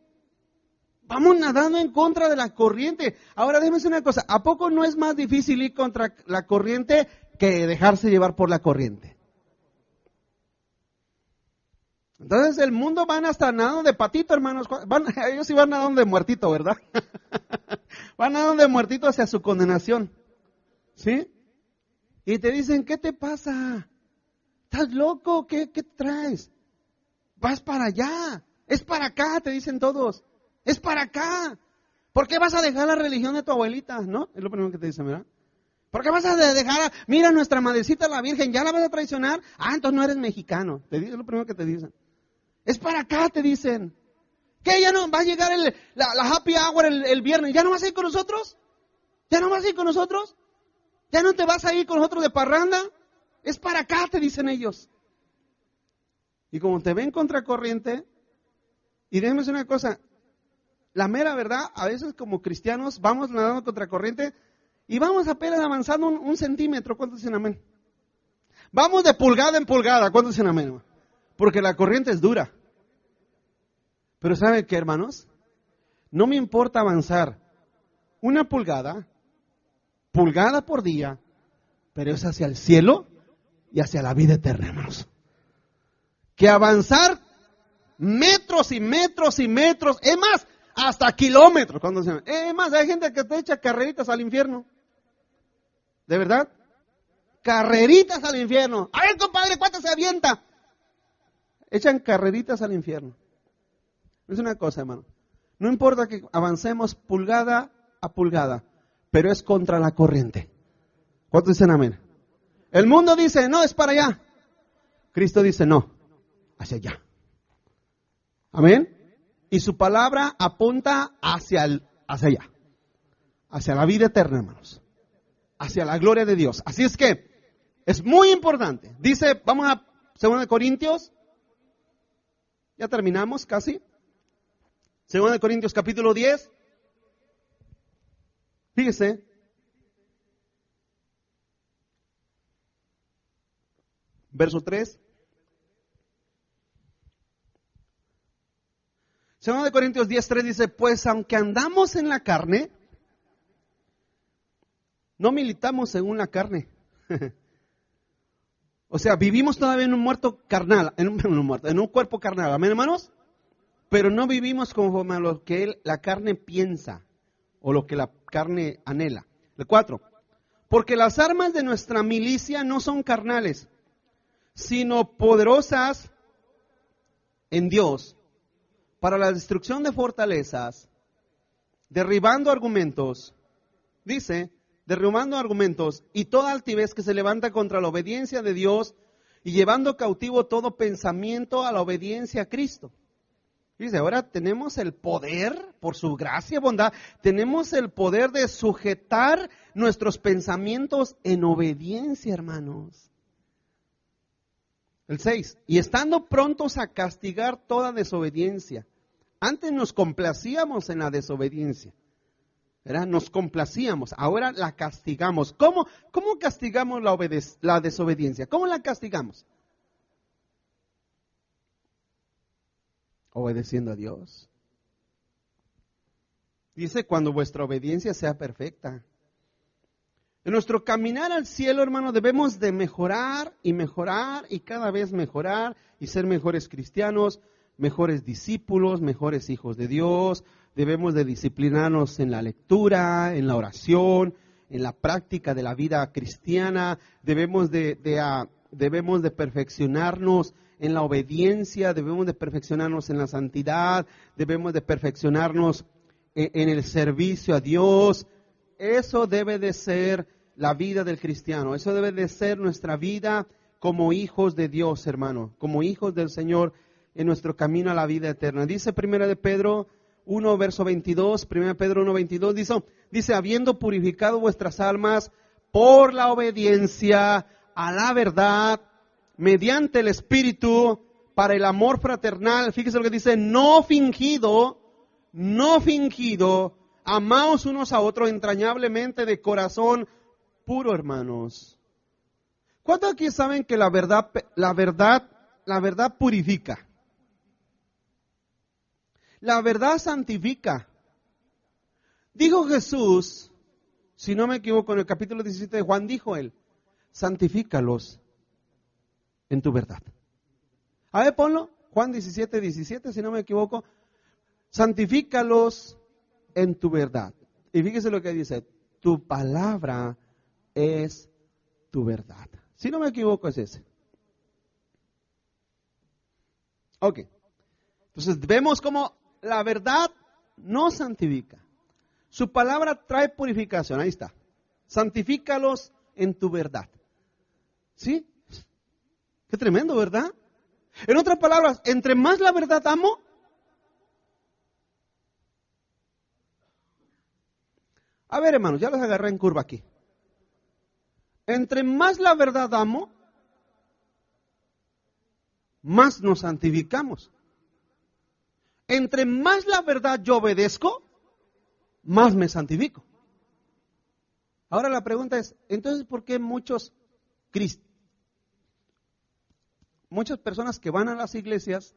Vamos nadando en contra de la corriente. Ahora déjeme decir una cosa, ¿a poco no es más difícil ir contra la corriente que dejarse llevar por la corriente? Entonces el mundo van hasta nadando de patito, hermanos. Ellos sí van nadando de muertito, ¿verdad? Van nadando de muertito hacia su condenación. ¿Sí? Y te dicen, ¿qué te pasa? ¿Estás loco? ¿Qué traes? Vas para allá. Es para acá, te dicen todos. Es para acá. ¿Por qué vas a dejar la religión de tu abuelita? ¿No? Es lo primero que te dicen, ¿verdad? ¿Por qué vas a dejar mira, nuestra madrecita la Virgen, ¿ya la vas a traicionar? Ah, entonces no eres mexicano. Es lo primero que te dicen. Es para acá, te dicen. ¿Qué? ¿Ya no va a llegar la happy hour el viernes? ¿Ya no vas a ir con nosotros? ¿Ya no vas a ir con nosotros? ¿Ya no te vas a ir con nosotros de parranda? Es para acá, te dicen ellos. Y como te ven contracorriente, y déjenme decir una cosa, la mera verdad, a veces como cristianos vamos nadando contracorriente y vamos apenas avanzando un centímetro. ¿Cuántos dicen amén? Vamos de pulgada en pulgada. ¿Cuántos dicen amén? Porque la corriente es dura. Pero ¿saben qué, hermanos? No me importa avanzar una pulgada por día, pero es hacia el cielo y hacia la vida eterna, hermanos. Que avanzar metros y metros y metros, es más, hasta kilómetros. Es más, hay gente que te echa carreritas al infierno. ¿De verdad? Carreritas al infierno. A ver, compadre, ¿cuánto se avienta? Echan carreritas al infierno. Es una cosa, hermano. No importa que avancemos pulgada a pulgada, pero es contra la corriente. ¿Cuántos dicen amén? El mundo dice, no, es para allá. Cristo dice, no, hacia allá. Amén. Y su palabra apunta hacia allá. Hacia la vida eterna, hermanos. Hacia la gloria de Dios. Así es que es muy importante. Dice, vamos a 2 Corintios. Ya terminamos casi. 2 Corintios capítulo 10. Fíjese. Verso 3. 2 Corintios 10:3 dice, pues aunque andamos en la carne, no militamos según la carne. O sea, vivimos todavía en un muerto carnal, en un cuerpo carnal, ¿amén, hermanos? Pero no vivimos conforme a lo que la carne piensa o lo que la carne anhela. El 4. Porque las armas de nuestra milicia no son carnales, sino poderosas en Dios para la destrucción de fortalezas, derribando argumentos, dice, derribando argumentos y toda altivez que se levanta contra la obediencia de Dios y llevando cautivo todo pensamiento a la obediencia a Cristo. Dice, ahora tenemos el poder, por su gracia y bondad, tenemos el poder de sujetar nuestros pensamientos en obediencia, hermanos. El 6, y estando prontos a castigar toda desobediencia. Antes nos complacíamos en la desobediencia, ¿verdad? Nos complacíamos, ahora la castigamos. ¿Cómo castigamos la desobediencia? ¿Cómo la castigamos? Obedeciendo a Dios. Dice, cuando vuestra obediencia sea perfecta. En nuestro caminar al cielo, hermano, debemos de mejorar y cada vez mejorar y ser mejores cristianos, mejores discípulos, mejores hijos de Dios. Debemos de disciplinarnos en la lectura, en la oración, en la práctica de la vida cristiana. Debemos de perfeccionarnos en la obediencia, debemos de perfeccionarnos en la santidad, debemos de perfeccionarnos en el servicio a Dios. Eso debe de ser la vida del cristiano, eso debe de ser nuestra vida como hijos de Dios, hermano, como hijos del Señor en nuestro camino a la vida eterna. Dice 1 de Pedro 1, verso 22, 1 Pedro 1, 22, dice, habiendo purificado vuestras almas por la obediencia a la verdad, mediante el Espíritu, para el amor fraternal. Fíjese lo que dice, no fingido, amaos unos a otros entrañablemente de corazón puro, hermanos. ¿Cuántos aquí saben que la verdad purifica? La verdad santifica. Dijo Jesús, si no me equivoco, en el capítulo 17 de Juan, dijo él, santifícalos en tu verdad. A ver, ponlo, Juan 17, 17, si no me equivoco, santifícalos en tu verdad. Y fíjese lo que dice, tu palabra es tu verdad. Si no me equivoco es ese. Ok, entonces vemos cómo la verdad nos santifica. Su palabra trae purificación, ahí está. Santifícalos en tu verdad. ¿Sí? Qué tremendo, ¿verdad? En otras palabras, entre más la verdad amo, a ver, hermanos, ya los agarré en curva aquí. Entre más la verdad amo, más nos santificamos. Entre más la verdad yo obedezco, más me santifico. Ahora la pregunta es, entonces, ¿por qué muchas personas que van a las iglesias,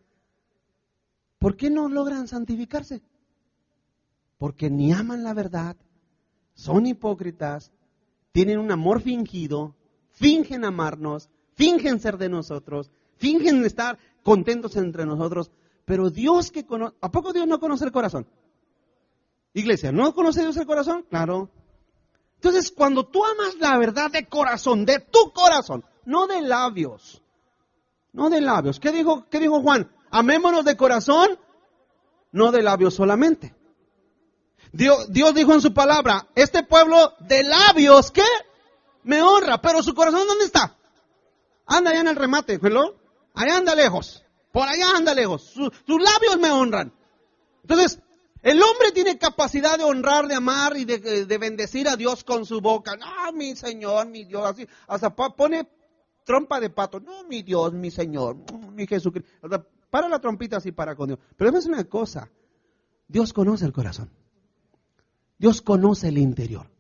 ¿por qué no logran santificarse? Porque ni aman la verdad, son hipócritas, tienen un amor fingido, fingen amarnos, fingen ser de nosotros, fingen estar contentos entre nosotros, pero Dios que conoce, ¿a poco Dios no conoce el corazón? Iglesia, ¿no conoce Dios el corazón? Claro. Entonces, cuando tú amas la verdad de corazón, de tu corazón, no de labios, no de labios. ¿Qué dijo Juan? Amémonos de corazón, no de labios solamente. Dios dijo en su palabra, este pueblo de labios, ¿qué? Me honra, pero su corazón, ¿dónde está? Anda allá en el remate, ¿no? Allá anda lejos, por allá anda lejos. Sus labios me honran. Entonces, el hombre tiene capacidad de honrar, de amar y de bendecir a Dios con su boca. No, mi Señor, mi Dios, así, hasta pone trompa de pato. No, mi Dios, mi Señor, mi Jesucristo. Para la trompita así para con Dios. Pero es una cosa, Dios conoce el corazón. Dios conoce el interior.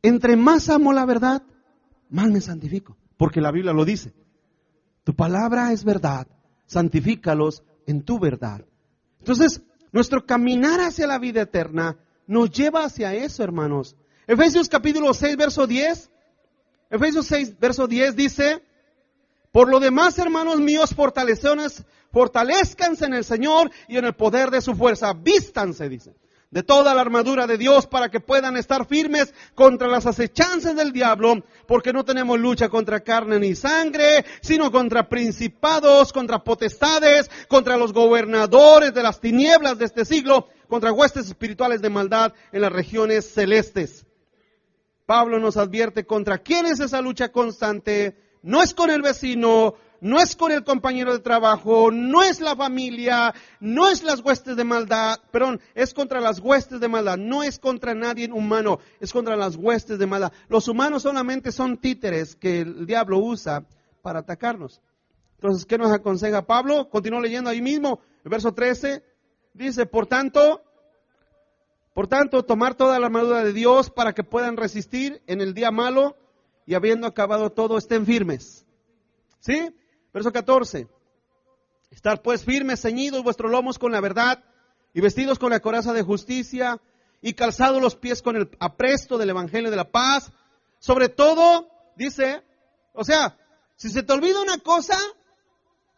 Entre más amo la verdad, más me santifico. Porque la Biblia lo dice. Tu palabra es verdad. Santifícalos en tu verdad. Entonces, nuestro caminar hacia la vida eterna nos lleva hacia eso, hermanos. Efesios capítulo 6, verso 10. Efesios 6, verso 10 dice, por lo demás, hermanos míos, fortalezcanse en el Señor y en el poder de su fuerza. Vístanse, dice, de toda la armadura de Dios para que puedan estar firmes contra las acechanzas del diablo, porque no tenemos lucha contra carne ni sangre, sino contra principados, contra potestades, contra los gobernadores de las tinieblas de este siglo, contra huestes espirituales de maldad en las regiones celestes. Pablo nos advierte contra quién es esa lucha constante. No es con el vecino, no es con el compañero de trabajo, no es la familia, no es las huestes de maldad, es contra las huestes de maldad, no es contra nadie humano, es contra las huestes de maldad. Los humanos solamente son títeres que el diablo usa para atacarnos. Entonces, ¿qué nos aconseja Pablo? Continúo leyendo ahí mismo, el verso 13, dice, por tanto, tomar toda la armadura de Dios para que puedan resistir en el día malo y habiendo acabado todo, estén firmes. ¿Sí? Verso 14. Estar pues firmes, ceñidos vuestros lomos con la verdad y vestidos con la coraza de justicia y calzados los pies con el apresto del evangelio de la paz. Sobre todo, dice, si se te olvida una cosa,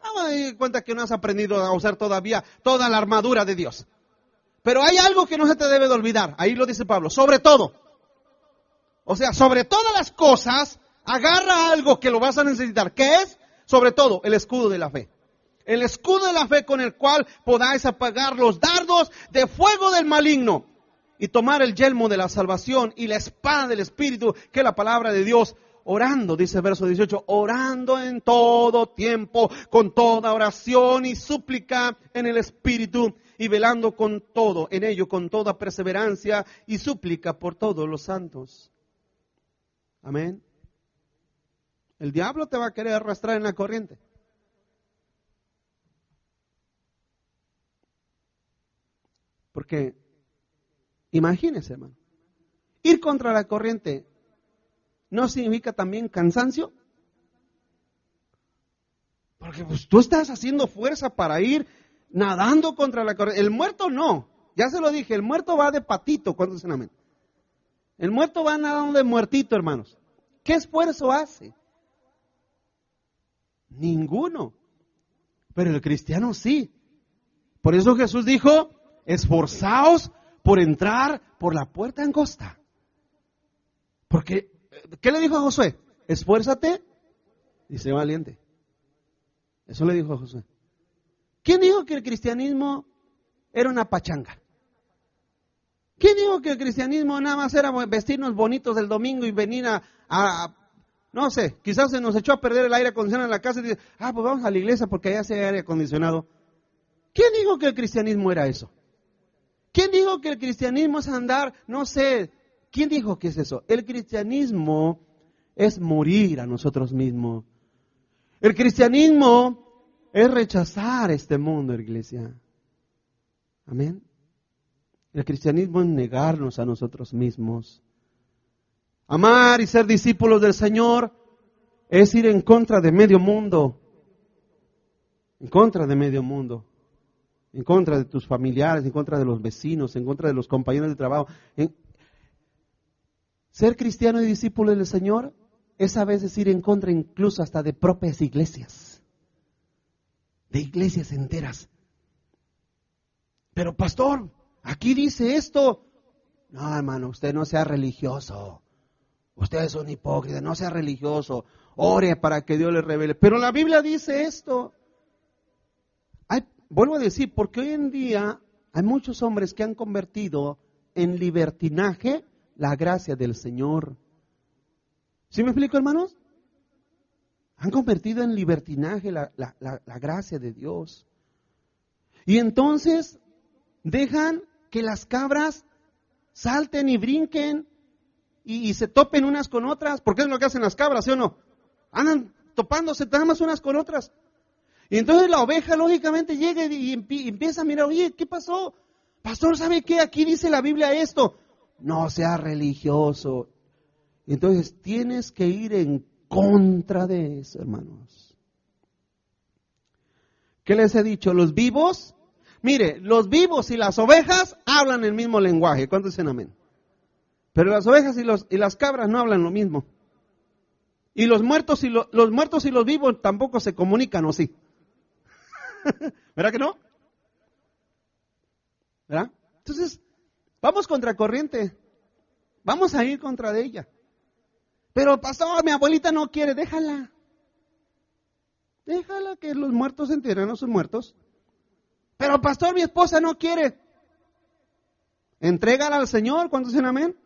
vamos a dar cuenta que no has aprendido a usar todavía toda la armadura de Dios. Pero hay algo que no se te debe de olvidar. Ahí lo dice Pablo. Sobre todo. Sobre todas las cosas, agarra algo que lo vas a necesitar. ¿Qué es? Sobre todo, el escudo de la fe. El escudo de la fe con el cual podáis apagar los dardos de fuego del maligno. Y tomar el yelmo de la salvación y la espada del Espíritu, que es la palabra de Dios. Orando, dice el verso 18, orando en todo tiempo, con toda oración y súplica en el Espíritu. Y velando con todo, en ello, con toda perseverancia y súplica por todos los santos. Amén. El diablo te va a querer arrastrar en la corriente. Porque, imagínese, hermano, ir contra la corriente no significa también cansancio. Porque pues, tú estás haciendo fuerza para ir nadando contra la corriente. El muerto no, ya se lo dije, el muerto va de patito. ¿Cuántos dicen amén? El muerto va nadando de muertito, hermanos. ¿Qué esfuerzo hace? Ninguno. Pero el cristiano sí. Por eso Jesús dijo, esforzaos por entrar por la puerta angosta. Porque, ¿qué le dijo a Josué? Esfuérzate y sé valiente. Eso le dijo a Josué. ¿Quién dijo que el cristianismo era una pachanga? ¿Quién dijo que el cristianismo nada más era vestirnos bonitos el domingo y venir no sé, quizás se nos echó a perder el aire acondicionado en la casa y dice, pues vamos a la iglesia porque allá se hay aire acondicionado? ¿Quién dijo que el cristianismo era eso? ¿Quién dijo que el cristianismo es andar, no sé, quién dijo que es eso? El cristianismo es morir a nosotros mismos. El cristianismo es rechazar este mundo, iglesia. Amén. El cristianismo es negarnos a nosotros mismos. Amar y ser discípulos del Señor es ir en contra de medio mundo. En contra de medio mundo. En contra de tus familiares, en contra de los vecinos, en contra de los compañeros de trabajo. Ser cristiano y discípulo del Señor es a veces ir en contra incluso hasta de propias iglesias. De iglesias enteras. Pero pastor, aquí dice esto. No, hermano, usted no sea religioso. Usted es un hipócrita, no sea religioso. Ore para que Dios le revele. Pero la Biblia dice esto. Vuelvo a decir, porque hoy en día hay muchos hombres que han convertido en libertinaje la gracia del Señor. ¿Sí me explico, hermanos? Han convertido en libertinaje la gracia de Dios. Y entonces dejan que las cabras salten y brinquen y se topen unas con otras, porque es lo que hacen las cabras, ¿sí o no? Andan topándose nada más unas con otras. Y entonces la oveja lógicamente llega y empieza a mirar, oye, ¿qué pasó? Pastor, ¿sabe qué? Aquí dice la Biblia esto. No sea religioso. Entonces tienes que ir en contra de eso, hermanos. ¿Qué les he dicho? Los vivos, mire, los vivos y las ovejas hablan el mismo lenguaje. ¿Cuántos dicen amén? Pero las ovejas y las cabras no hablan lo mismo. Y los muertos y los vivos tampoco se comunican, ¿o sí? ¿Verdad que no? ¿Verdad? Entonces, Vamos contra corriente. Vamos a ir contra de ella. Pero pastor, mi abuelita no quiere, déjala. Déjala que los muertos se entierren a sus muertos. Pero pastor, mi esposa no quiere. Entrégala al Señor, ¿cuántos dicen amén?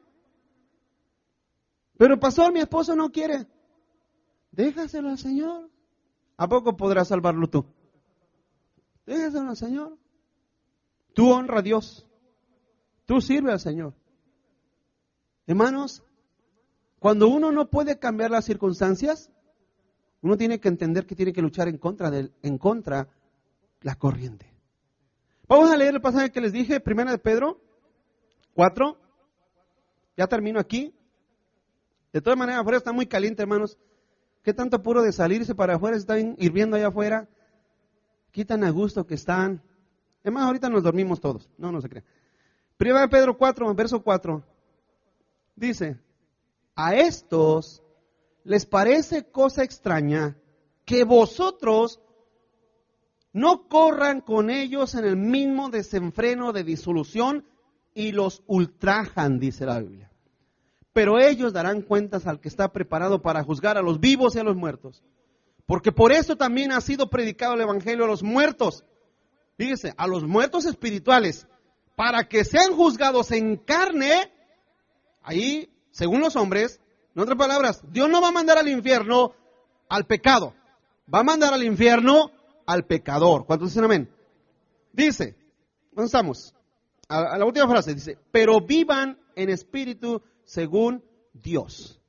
Pero pastor, mi esposo no quiere. Déjaselo al Señor. ¿A poco podrás salvarlo tú? Déjaselo al Señor. Tú honra a Dios. Tú sirve al Señor. Hermanos, cuando uno no puede cambiar las circunstancias, uno tiene que entender que tiene que luchar en contra de la corriente. Vamos a leer el pasaje que les dije, 1 de Pedro 4. Ya termino aquí. De todas maneras, afuera está muy caliente, hermanos. ¿Qué tanto apuro de salirse para afuera? Están hirviendo allá afuera. Qué tan a gusto que están. Es más, ahorita nos dormimos todos. No se crean. 1 de Pedro 4, verso 4. Dice, a estos les parece cosa extraña que vosotros no corran con ellos en el mismo desenfreno de disolución y los ultrajan, dice la Biblia. Pero ellos darán cuentas al que está preparado para juzgar a los vivos y a los muertos. Porque por eso también ha sido predicado el evangelio a los muertos. Fíjese, a los muertos espirituales, para que sean juzgados en carne. Ahí, según los hombres, en otras palabras, Dios no va a mandar al infierno al pecado. Va a mandar al infierno al pecador. ¿Cuántos dicen amén? Dice, ¿dónde estamos? A la última frase, dice, pero vivan en espíritu según Dios.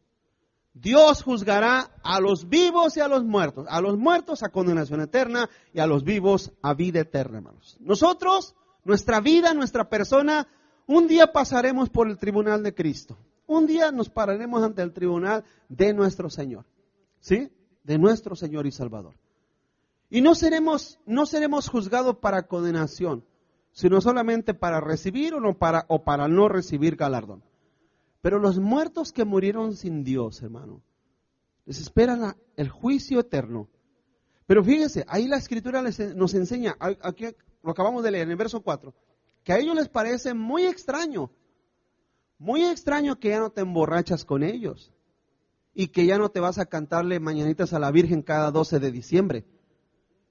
Dios juzgará a los vivos y a los muertos. A los muertos a condenación eterna y a los vivos a vida eterna, hermanos. Nosotros, nuestra vida, nuestra persona, un día pasaremos por el tribunal de Cristo. Un día nos pararemos ante el tribunal de nuestro Señor. ¿Sí? De nuestro Señor y Salvador. Y no seremos juzgados para condenación, sino solamente para recibir o para no recibir galardón. Pero los muertos que murieron sin Dios, hermano, les espera el juicio eterno. Pero fíjese, ahí la Escritura nos enseña, aquí lo acabamos de leer en el verso 4, que a ellos les parece muy extraño que ya no te emborrachas con ellos y que ya no te vas a cantarle mañanitas a la Virgen cada 12 de diciembre.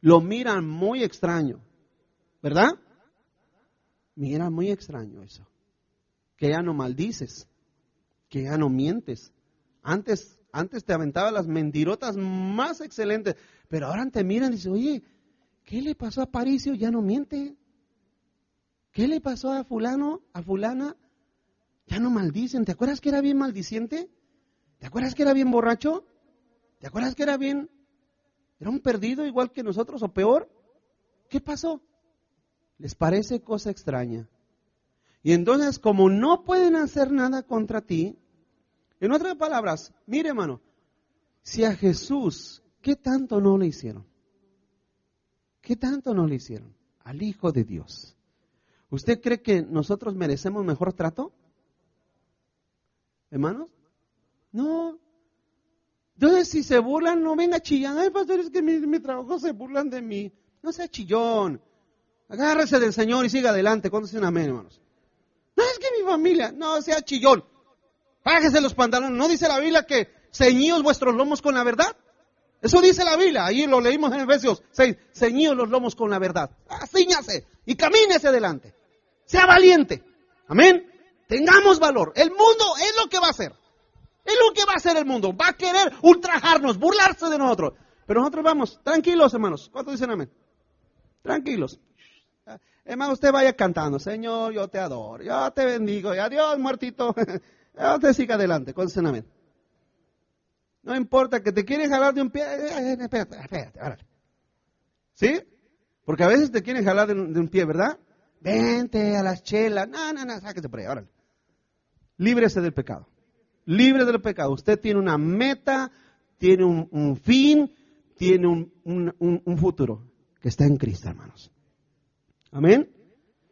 Lo miran muy extraño, ¿verdad? Miran muy extraño eso. Que ya no maldices, que ya no mientes. Antes te aventaba las mentirotas más excelentes, pero ahora te miran y dicen, oye, ¿qué le pasó a Paricio? Ya no miente. ¿Qué le pasó a fulano, a fulana? Ya no maldicen. ¿Te acuerdas que era bien maldiciente? ¿Te acuerdas que era bien borracho? ¿Te acuerdas que era un perdido igual que nosotros o peor? ¿Qué pasó? Les parece cosa extraña. Y entonces, como no pueden hacer nada contra ti, en otras palabras, mire hermano, si a Jesús, ¿qué tanto no le hicieron? ¿Qué tanto no le hicieron? Al Hijo de Dios. ¿Usted cree que nosotros merecemos mejor trato? ¿Hermanos? No. Entonces, si se burlan, no venga chillando. Ay, pastor, es que mi trabajo se burlan de mí. No sea chillón. Agárrese del Señor y siga adelante. ¿Cuántos dicen amén, hermanos? No, es que mi familia, no sea chillón. Bájese los pantalones. ¿No dice la Biblia que ceñíos vuestros lomos con la verdad? Eso dice la Biblia. Ahí lo leímos en Efesios 6. Ceñíos los lomos con la verdad. Cíñase y camine hacia adelante. Sea valiente. Amén. Tengamos valor. El mundo es lo que va a hacer. Es lo que va a hacer el mundo. Va a querer ultrajarnos, burlarse de nosotros. Pero nosotros vamos, tranquilos, hermanos. ¿Cuántos dicen amén? Tranquilos. Hermano, usted vaya cantando. Señor, yo te adoro. Yo te bendigo. Y adiós, muertito. Ya te siga adelante. ¿Cuántos dicen amén? No importa que te quieren jalar de un pie. Espérate, órale. ¿Sí? Porque a veces te quieren jalar de un pie, ¿verdad? Vente a las chelas. No, sáquese por ahí, órale. Líbrese del pecado. Libre del pecado. Usted tiene una meta, tiene un fin, tiene un futuro que está en Cristo, hermanos. Amén.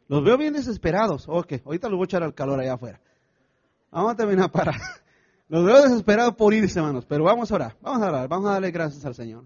Los veo bien desesperados. Ok, ahorita los voy a echar al calor allá afuera. Vamos a terminar para. Los veo desesperados por irse, hermanos, pero vamos a orar. Vamos a darle gracias al Señor.